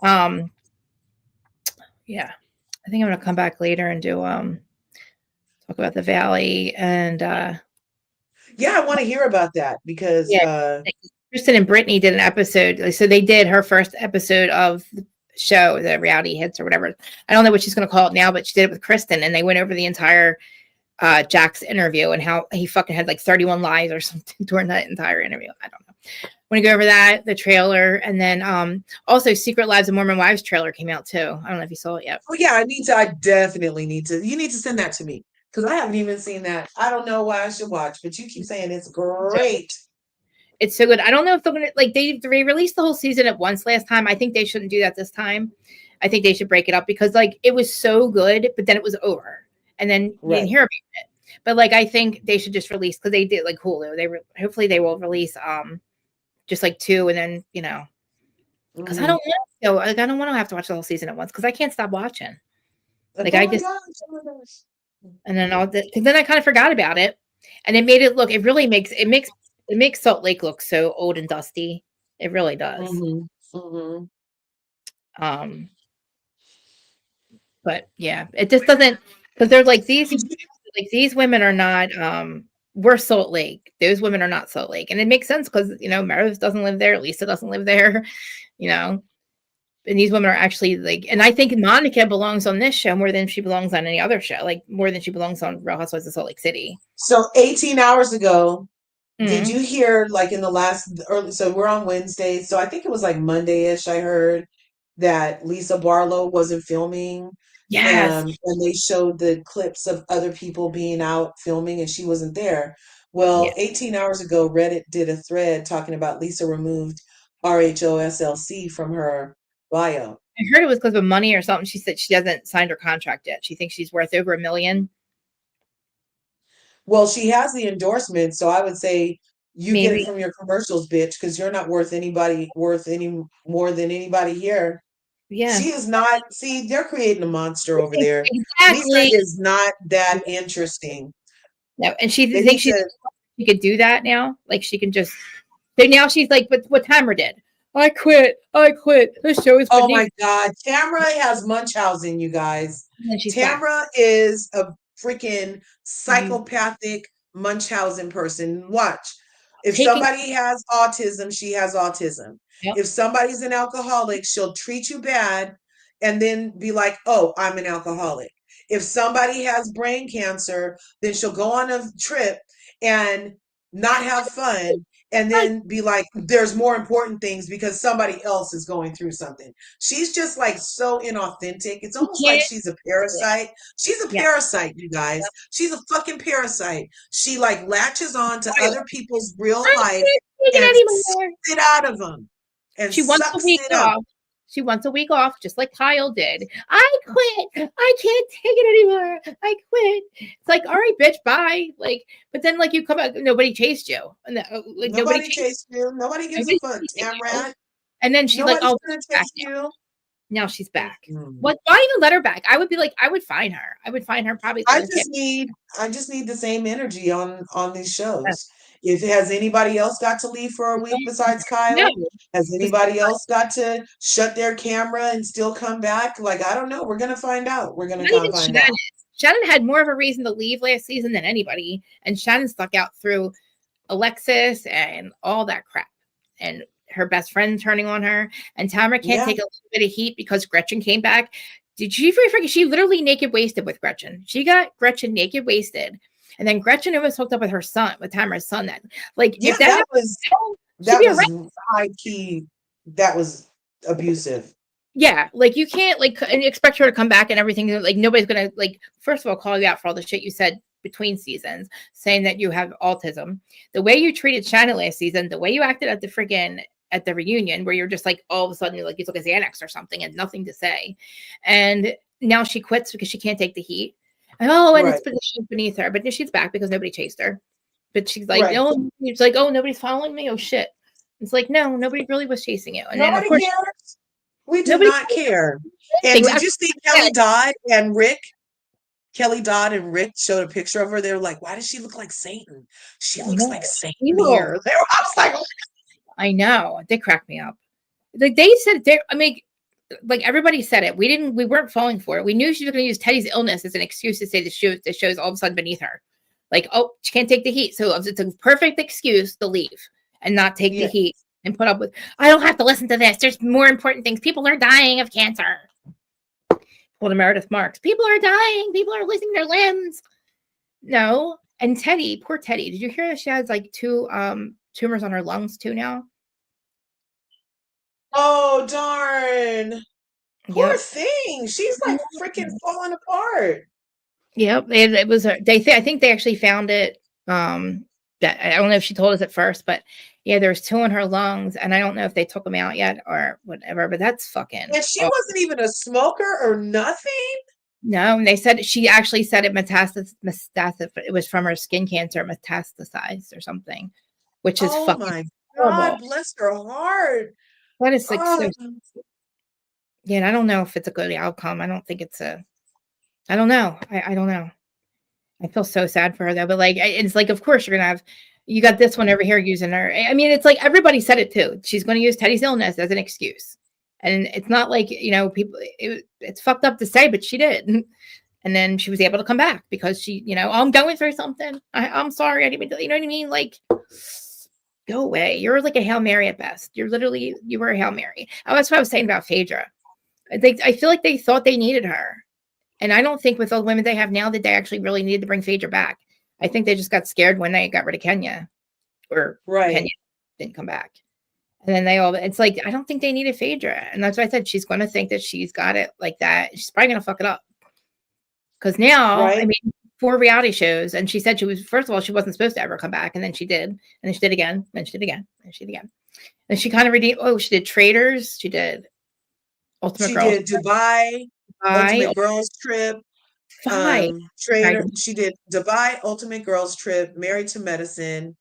um, yeah. I think I'm gonna come back later and do talk about the Valley and Yeah, I want to hear about that because yeah. Kristen and Brittany did an episode. So they did her first episode of the show, the reality hits or whatever. I don't know what she's going to call it now, but she did it with Kristen, and they went over the entire Jack's interview and how he fucking had like 31 lies or something during that entire interview. I don't know. I want to go over that, the trailer, and then also Secret Lives of Mormon Wives trailer came out too. I don't know if you saw it yet. Oh yeah, I definitely need to. You need to send that to me because I haven't even seen that. I don't know why I should watch, but you keep saying it's great. It's so good. I don't know if they're gonna like they released the whole season at once last time. I think they shouldn't do that this time. I think they should break it up because like it was so good, but then it was over, and then you didn't hear about it. But like I think they should just release because they did like Hulu. Hopefully they will release just like two, and then because I don't know, like I don't want to have to watch the whole season at once because I can't stop watching. Like I just and then then I kind of forgot about it, and it made it look. It makes Salt Lake look so old and dusty. It really does. But yeah, it just doesn't because they're like these women are not we're Salt Lake. Those women are not Salt Lake. And it makes sense because Meredith doesn't live there, Lisa doesn't live there, you know. And these women are actually like, and I think Monica belongs on this show more than she belongs on any other show, like more than she belongs on Real Housewives of Salt Lake City. So 18 hours ago, did you hear like in the last early? So we're on Wednesday, so I think it was like Monday-ish. I heard that Lisa Barlow wasn't filming. Yes. And they showed the clips of other people being out filming, and she wasn't there. Well, Yeah. 18 hours ago, Reddit did a thread talking about Lisa removed RHOSLC from her bio. I heard it was because of money or something. She said she hasn't signed her contract yet. She thinks she's worth over $1 million. Well, she has the endorsement, so I would say you get it Maybe. from your commercials, bitch, because you're not worth any more than anybody here. Yeah. She is not. See, they're creating a monster over there. Exactly. Lisa is not that interesting. No, and she They thinks need to. she could do that now. Like she can just. So now she's like, what Tamara did. I quit. This show is Oh beneath. my God, Tamara has Munchausen, you guys. And she's back. Tamara is a freaking psychopathic Munchausen person. Watch. If somebody has autism, she has autism. Yep. If somebody's an alcoholic, she'll treat you bad and then be like, oh, I'm an alcoholic. If somebody has brain cancer, then she'll go on a trip and not have fun and then be like, there's more important things because somebody else is going through something. She's just like so inauthentic. It's almost like she's a parasite. She's a parasite, you guys. She's a fucking parasite. She like latches on to other people's real life and sucks it out of them. And She wants a sucks week it up. off. She wants a week off, just like Kyle did. I quit. I can't take it anymore. I quit. It's like, all right, bitch, bye. Like, but then like you come out, nobody chased you. Like Nobody chased you. Nobody gives a fuck, damn rat. And then she's like, Nobody's oh, gonna back chase you. now she's back. Mm-hmm. What? Why even let her back? I would be like, I would find her. I would find her probably. I just need the same energy on these shows. If has anybody else got to leave for a week besides Kyle? No. Has anybody else got to shut their camera and still come back? Like, I don't know. We're gonna find out. We're gonna find out. Shannon had more of a reason to leave last season than anybody, and Shannon stuck out through Alexis and all that crap, and her best friend turning on her, and Tamara can't take a little bit of heat because Gretchen came back. Did you forget? She literally naked wasted with Gretchen. She got Gretchen naked wasted, and then Gretchen was hooked up with her son, with Tamara's son. Then, like, yeah, if that was high key. That was abusive. Yeah, like you can't like and expect her to come back and everything. Like nobody's gonna like. First of all, call you out for all the shit you said between seasons, saying that you have autism. The way you treated Shannon last season, the way you acted at the friggin' at the reunion, where you're just like all of a sudden like you took a Xanax or something and nothing to say, and now she quits because she can't take the heat. And it's beneath her, but she's back because nobody chased her. But she's like, no, it's like, oh, nobody's following me. Oh shit! It's like, no, nobody really was chasing you. And nobody then of course, cares. We do not care. And did you see Kelly Dodd and Rick? Kelly Dodd and Rick showed a picture of her. They were like, why does she look like Satan? She looks like Satan here. I was like, oh. I know. They cracked me up. Like they said I mean, like everybody said it. We weren't falling for it. We knew she was going to use Teddy's illness as an excuse to say the show's all of a sudden beneath her. Like, oh, she can't take the heat. So it's a perfect excuse to leave and not take the heat. And put up with, I don't have to listen to this. There's more important things. People are dying of cancer. Well, to Meredith Marks, people are dying. People are losing their limbs. No. And Teddy, poor Teddy. Did you hear that she has like 2 tumors on her lungs too now? Oh, darn. Poor thing. She's like freaking falling apart. Yep. It was, I think they actually found it. That I don't know if she told us at first, but yeah, there's 2 in her lungs, and I don't know if they took them out yet or whatever. But that's fucking. And she wasn't even a smoker or nothing. No, and they said she actually said it metastasized. It was from her skin cancer, metastasized or something, which is fucking. My God, bless her heart. That is like so. Yeah, and I don't know if it's a good outcome. I don't think it's a. I don't know. I don't know. I feel so sad for her though, but like it's like, of course you're gonna have, you got this one over here using her. I mean, it's like everybody said it too. She's going to use Teddy's illness as an excuse, and it's not like people. It's fucked up to say, but she did, and then she was able to come back because she, I'm going through something. I'm sorry, I didn't mean to, you know what I mean? Like, go away. You're like a Hail Mary at best. You were a Hail Mary. Oh, that's what I was saying about Phaedra. I feel like they thought they needed her. And I don't think with all the women they have now that they actually really needed to bring Phaedra back. I think they just got scared when they got rid of Kenya, or Kenya didn't come back. And then it's like, I don't think they needed Phaedra. And that's why I said she's going to think that she's got it like that. She's probably going to fuck it up. Because now, I mean, 4 reality shows. And she said first of all, she wasn't supposed to ever come back. And then she did. And then she did again. Then she did again. And she did again. And she kind of redeemed. Oh, she did Traders. She did Ultimate Girls. She did Dubai. Ultimate Girls Trip. Trader. She did Dubai, Ultimate Girls Trip, Married to Medicine,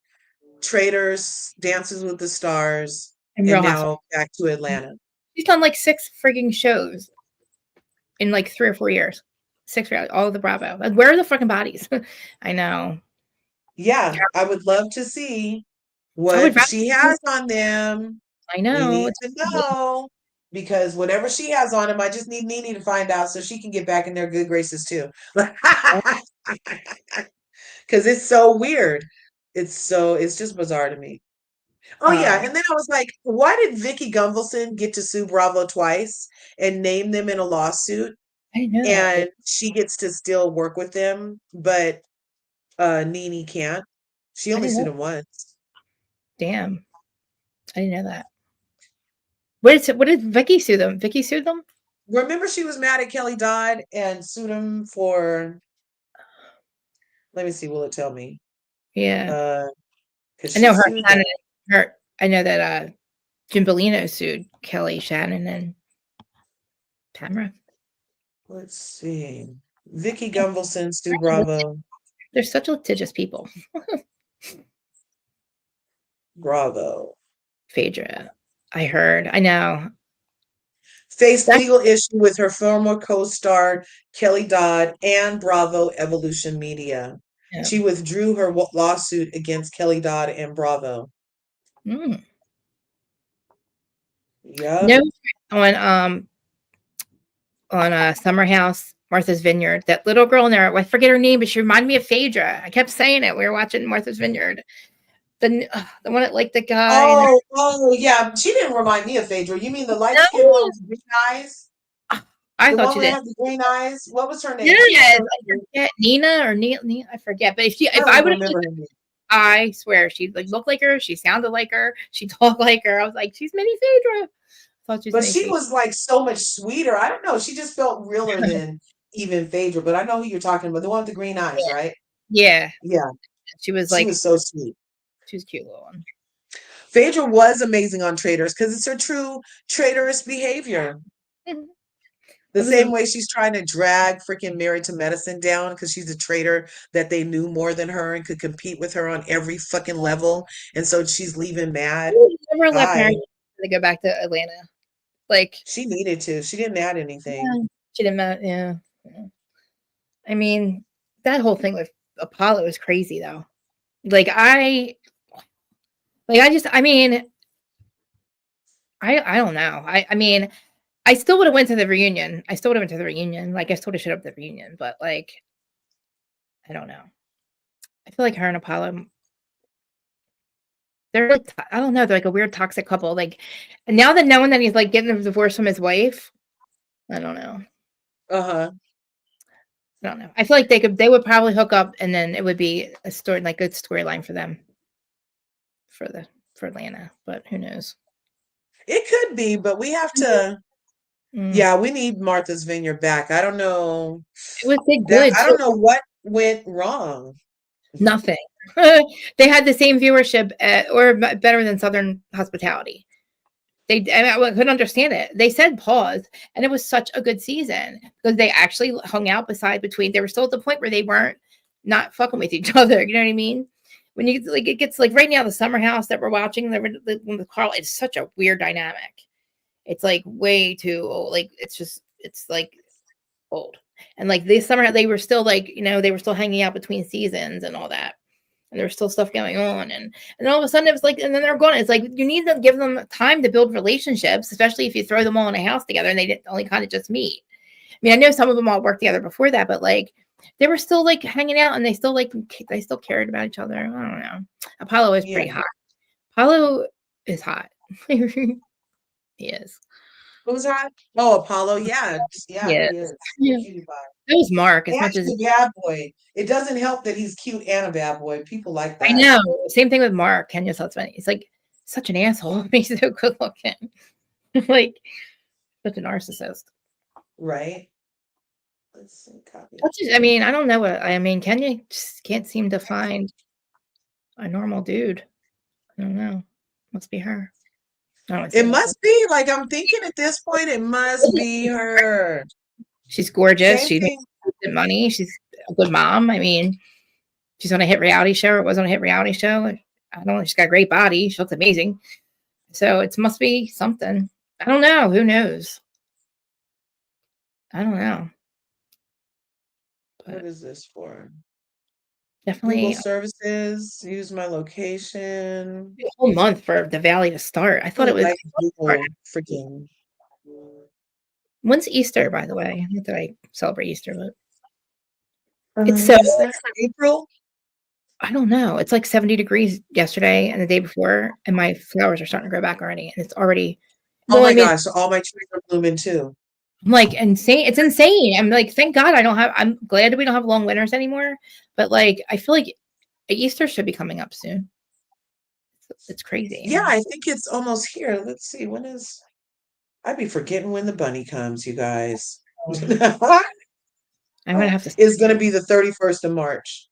Traders, Dances with the Stars, and now back to Atlanta. She's done like 6 frigging shows in like 3 or 4 years. 6, all of the Bravo. Like, where are the fucking bodies? I know. Yeah, I would love to see what she has on them. I know. We need to know. Because whatever she has on him, I just need Nene to find out so she can get back in their good graces too. Because it's so weird. It's just bizarre to me. Oh yeah, and then I was like, why did Vicky Gunvalson get to sue Bravo twice and name them in a lawsuit? I know. And she gets to still work with them, but Nene can't. She only sued him once. Damn. I didn't know that. What did Vicky sue them? Vicky sued them? Remember she was mad at Kelly Dodd and sued him for, let me see, will it tell me? Yeah. I know I know that Jim Bellino sued Kelly, Shannon, and Tamara. Let's see. Vicky Gunvalson, Stu Bravo. They're such litigious people. Bravo. Phaedra. I heard. I know. Faced legal issue with her former co-star Kelly Dodd and Bravo Evolution Media. Yeah. She withdrew her lawsuit against Kelly Dodd and Bravo. Mm. Yeah. No, on Summer House, Martha's Vineyard. That little girl in there, I forget her name, but she reminded me of Phaedra. I kept saying it. We were watching Martha's Vineyard. The one that liked the guy. Oh, yeah. She didn't remind me of Phaedra. You mean the light-skinned No. one with green eyes? I The thought one you that did. had the green eyes? What was her name? Yes, I forget. Nina or Neil, I forget. But if I would remember her name. I swear she looked like her. She sounded like her. She talked like her. I was like, she's mini Phaedra. But she was like so much sweeter. I don't know. She just felt realer than even Phaedra. But I know who you're talking about. The one with the green eyes, right? Yeah. Yeah. She was She was so sweet. She was a cute little one. Phaedra was amazing on Traitors because it's her true traitorous behavior. The same way she's trying to drag freaking Married to Medicine down because she's a traitor that they knew more than her and could compete with her on every fucking level. And so she's leaving mad. Never left Married to go back to Atlanta. Like she needed to. She didn't add anything. Yeah, she didn't add, yeah. I mean, that whole thing with Apollo is crazy though. I mean, I don't know. I mean, I still would have went to the reunion. I still would have went to the reunion. Like I still would have showed up at the reunion, but like I don't know. I feel like her and Apollo, they're like I don't know, they're like a weird toxic couple. Like now that knowing that he's like getting a divorce from his wife, I don't know. Uh-huh. I don't know. I feel like they would probably hook up and then it would be a story like good storyline for them. For Atlanta, but who knows? It could be, but we have to yeah, we need Martha's Vineyard back. I don't know. It was good. I don't know what went wrong. Nothing. They had the same viewership or better than Southern Hospitality. I couldn't understand it. They said pause, and it was such a good season because they actually hung out between. They were still at the point where they weren't not fucking with each other. You know what I mean? When you like, it gets like right now the Summer House that we're watching, with Carl, it's such a weird dynamic. It's like way too old. Like it's like old. And like this summer, they were still like they were still hanging out between seasons and all that. And there was still stuff going on, and all of a sudden it was like, and then they're gone. It's like you need to give them time to build relationships, especially if you throw them all in a house together and they didn't only kind of just meet. I mean, I know some of them all worked together before that, but like they were still like hanging out and they still cared about each other. I don't know. Apollo is pretty hot. Apollo is hot. He is. Who's hot? Oh, Apollo. Yeah, he is. Yeah. It was Mark as much as a bad boy. It doesn't help that he's cute and a bad boy. People like that. I know. Same thing with Mark, Kenya's husband. He's like such an asshole. He's so good looking. Like such a narcissist. Right. Let's see. Copy. I mean, I don't know what I mean. Kenya just can't seem to find a normal dude. I don't know. Must be her. It must be like I'm thinking at this point. It must be her. She's gorgeous. She makes good money. She's a good mom. I mean, she's on a hit reality show. It was on a hit reality show. I don't know. She's got a great body. She looks amazing. So it must be something. I don't know. Who knows? I don't know. What is this for? Definitely. Google services. Use my location. A whole month for the Valley to start. I thought it was like Google freaking. When's Easter, by the way? Not that I celebrate Easter, but it's so April. I don't know. It's like 70 degrees yesterday and the day before, and my flowers are starting to grow back already. And it's already. Oh my gosh! So all my trees are blooming too. I'm like insane. It's insane. I'm like, thank God I'm glad we don't have long winters anymore. But like, I feel like Easter should be coming up soon. It's crazy. Yeah, I think it's almost here. Let's see. When is? I'd be forgetting when the bunny comes, you guys. I'm gonna have to. It's gonna be the 31st of March.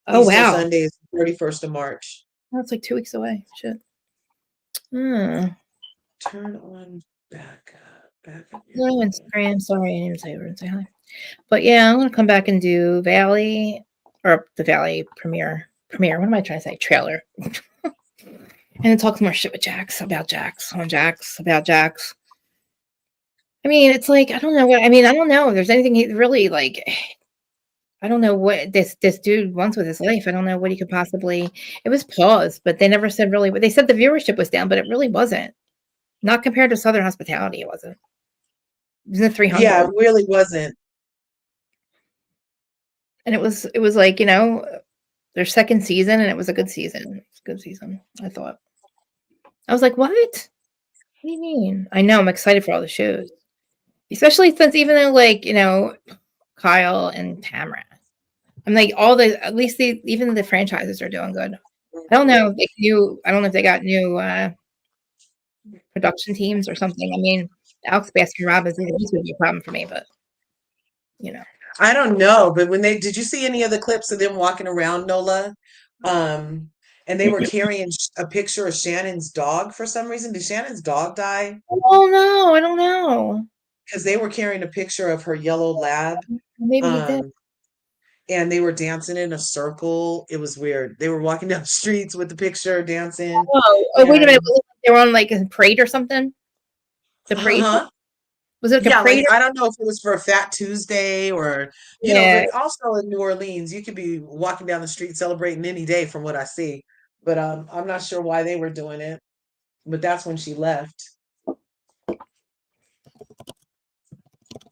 Oh Easter wow! Sunday is the 31st of March. Oh, it's like 2 weeks away. Shit. Turn on back up. No Instagram. Sorry, I didn't say over and say hi. But yeah, I'm gonna come back and do Valley or the Valley premiere. Premiere. What am I trying to say? Trailer. And then talk more shit with Jax about Jax on Jax about Jax. I mean, it's like I don't know what I mean. I don't know if there's anything he really like. I don't know what this dude wants with his life. I don't know what he could possibly. It was paused, but they never said really. They said the viewership was down, but it really wasn't. Not compared to Southern Hospitality, it wasn't. It was in the Yeah, 300, it really wasn't. and it was like their second season, and it was a good season. It's a good season. I thought. I was like, what? What do you mean? I know. I'm excited for all the shows, especially since even though Kyle and Tamara. I'm like all the at least even the franchises are doing good. I don't know if I don't know if they got new production teams or something. I mean, Alex Baskin Robbins this would be a problem for me, but you know. I don't know, but when they did you see any of the clips of them walking around Nola? Um, and they were carrying a picture of Shannon's dog for some reason. Did Shannon's dog die? Oh no, I don't know. Because they were carrying a picture of her yellow lab. Maybe he did. Um, and they were dancing in a circle. It was weird. They were walking down the streets with the picture, dancing. Oh, wait a minute. And They were on like a parade or something. The parade uh-huh. was it like a Yeah, like parade? I don't know if it was for a Fat Tuesday or Yeah, but also in New Orleans, you could be walking down the street celebrating any day from what I see. But I'm not sure why they were doing it. But that's when she left.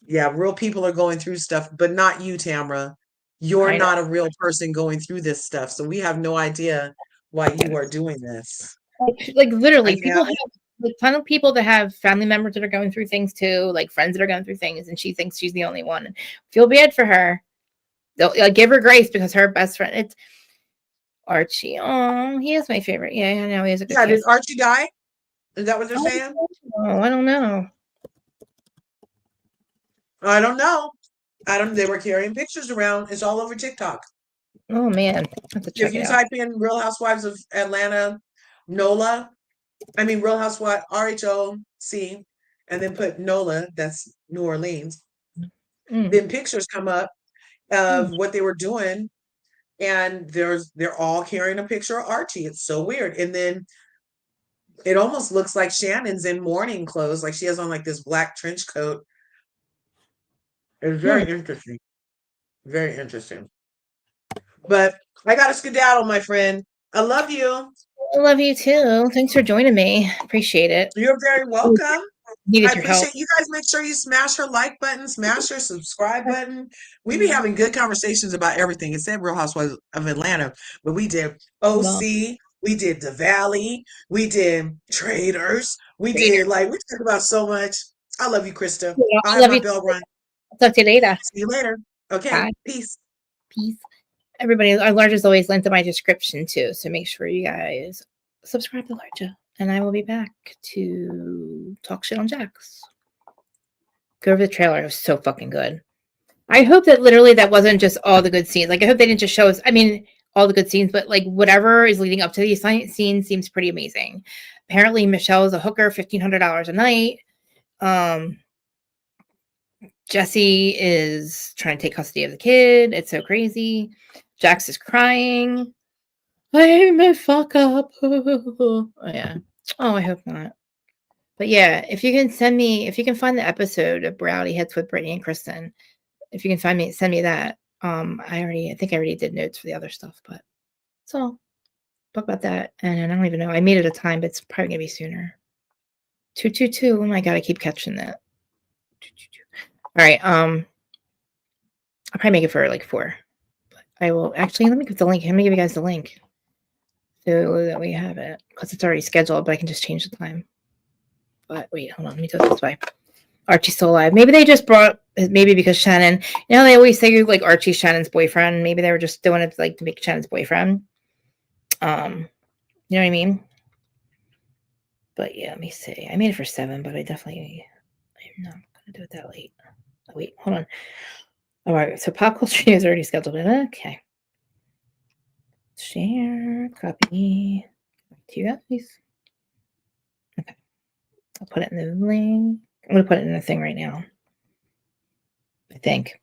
Yeah, real people are going through stuff, but not you, Tamra. You're I know. not a real person going through this stuff, so we have no idea why you are doing this. Like I literally, can't. people have like ton of people that have family members that are going through things too, like friends that are going through things, and she thinks she's the only one. And feel bad for her. They'll give her grace because her best friend. It's Archie. Oh, he is my favorite. Yeah, I know he has a good Yeah, did cast. Archie die? Is that what they're saying? Oh, I don't know. I don't know. I don't. They were carrying pictures around. It's all over TikTok. Oh man, I have to If check it you out. type in Real Housewives of Atlanta, NOLA, I mean Real Housewives RHOC, and then put NOLA, that's New Orleans, Mm. then pictures come up Mm. of what they were doing, and they're all carrying a picture of Archie. It's so weird. And then it almost looks like Shannon's in morning clothes, like she has on like this black trench coat. It's Mm. very interesting. Very interesting. But I got to skedaddle, my friend. I love you. I love you too. Thanks for joining me. Appreciate it. You're very welcome. I Needed your help. appreciate you guys. Make sure you smash her like button, smash her subscribe button. We be having good conversations about everything. It said Real Housewives of Atlanta, but we did Well, OC, we did the Valley, we did Traders, we did we talk about so much. I love you, Krista. I'll I have love my you. bell run. I'll talk to you later. See you later. Okay, Bye. peace. Peace. Everybody, our large is always linked in my description too, so make sure you guys subscribe to Larja, and I will be back to talk shit on Jax. Go over the trailer; it was so fucking good. I hope that literally that wasn't just all the good scenes. Like I hope they didn't just show us. I mean, all the good scenes, but like whatever is leading up to these scenes seems pretty amazing. Apparently, Michelle is a hooker, $1,500 a night. Jesse is trying to take custody of the kid. It's so crazy. Jax is crying. I'm a fuck up. Oh, yeah. Oh, I hope not. But yeah, if you can if you can find the episode of Browdy Hits with Brittany and Kristen, if you can send me that. I think I already did notes for the other stuff, but so talk about that. And I don't even know. I made it a time, but it's probably gonna be sooner. 222. Oh my god, I keep catching that. 222. All right. I'll probably make it for like 4. But I will actually let me give the link. Let me give you guys the link so that we have it because it's already scheduled, but I can just change the time. But wait, hold on. Let me do it this way. Archie's still alive. Maybe they just brought. Maybe because Shannon. They always say like Archie's Shannon's boyfriend. Maybe they were just doing it like to make Shannon's boyfriend. You know what I mean? But yeah, let me see. I made it for 7, but I'm not gonna do it that late. Oh, wait, hold on. All right, so pop culture is already scheduled. Okay. Share, copy to you guys. Okay. I'll put it in the link. I'm going to put it in a thing right now. I think.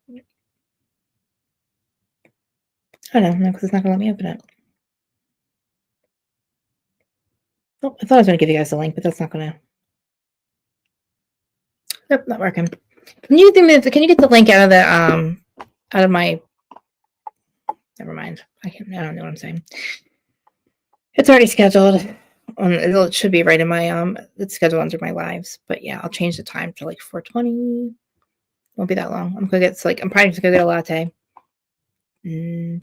I don't know, because it's not going to let me open it. Oh, I thought I was going to give you guys the link, but that's not going to. Nope, not working. Can you get the link out of my? Never mind. I don't know what I'm saying. It's already scheduled. It should be right in my it's scheduled under my lives. But yeah, I'll change the time to like 4:20. Won't be that long. I'm probably just gonna get a latte.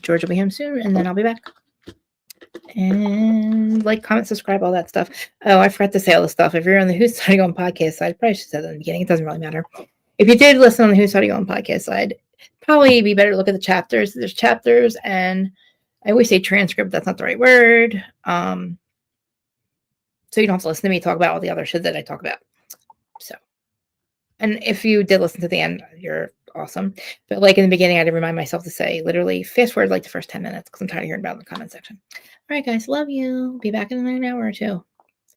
George will be home soon, and then I'll be back. And like, comment, subscribe, all that stuff. Oh, I forgot to say all this stuff. If you're on the Who's Studying on podcast side, I probably should have said that in the beginning. It doesn't really matter. If you did listen on the Who's Studying on podcast side, probably be better to look at the chapters. There's chapters, and I always say transcript. That's not the right word. So you don't have to listen to me talk about all the other shit that I talk about. So, and if you did listen to the end, you're awesome. But like in the beginning, I had to remind myself to say literally fast forward like the first 10 minutes because I'm tired of hearing about it in the comment section. All right, guys, love you. Be back in an hour or two.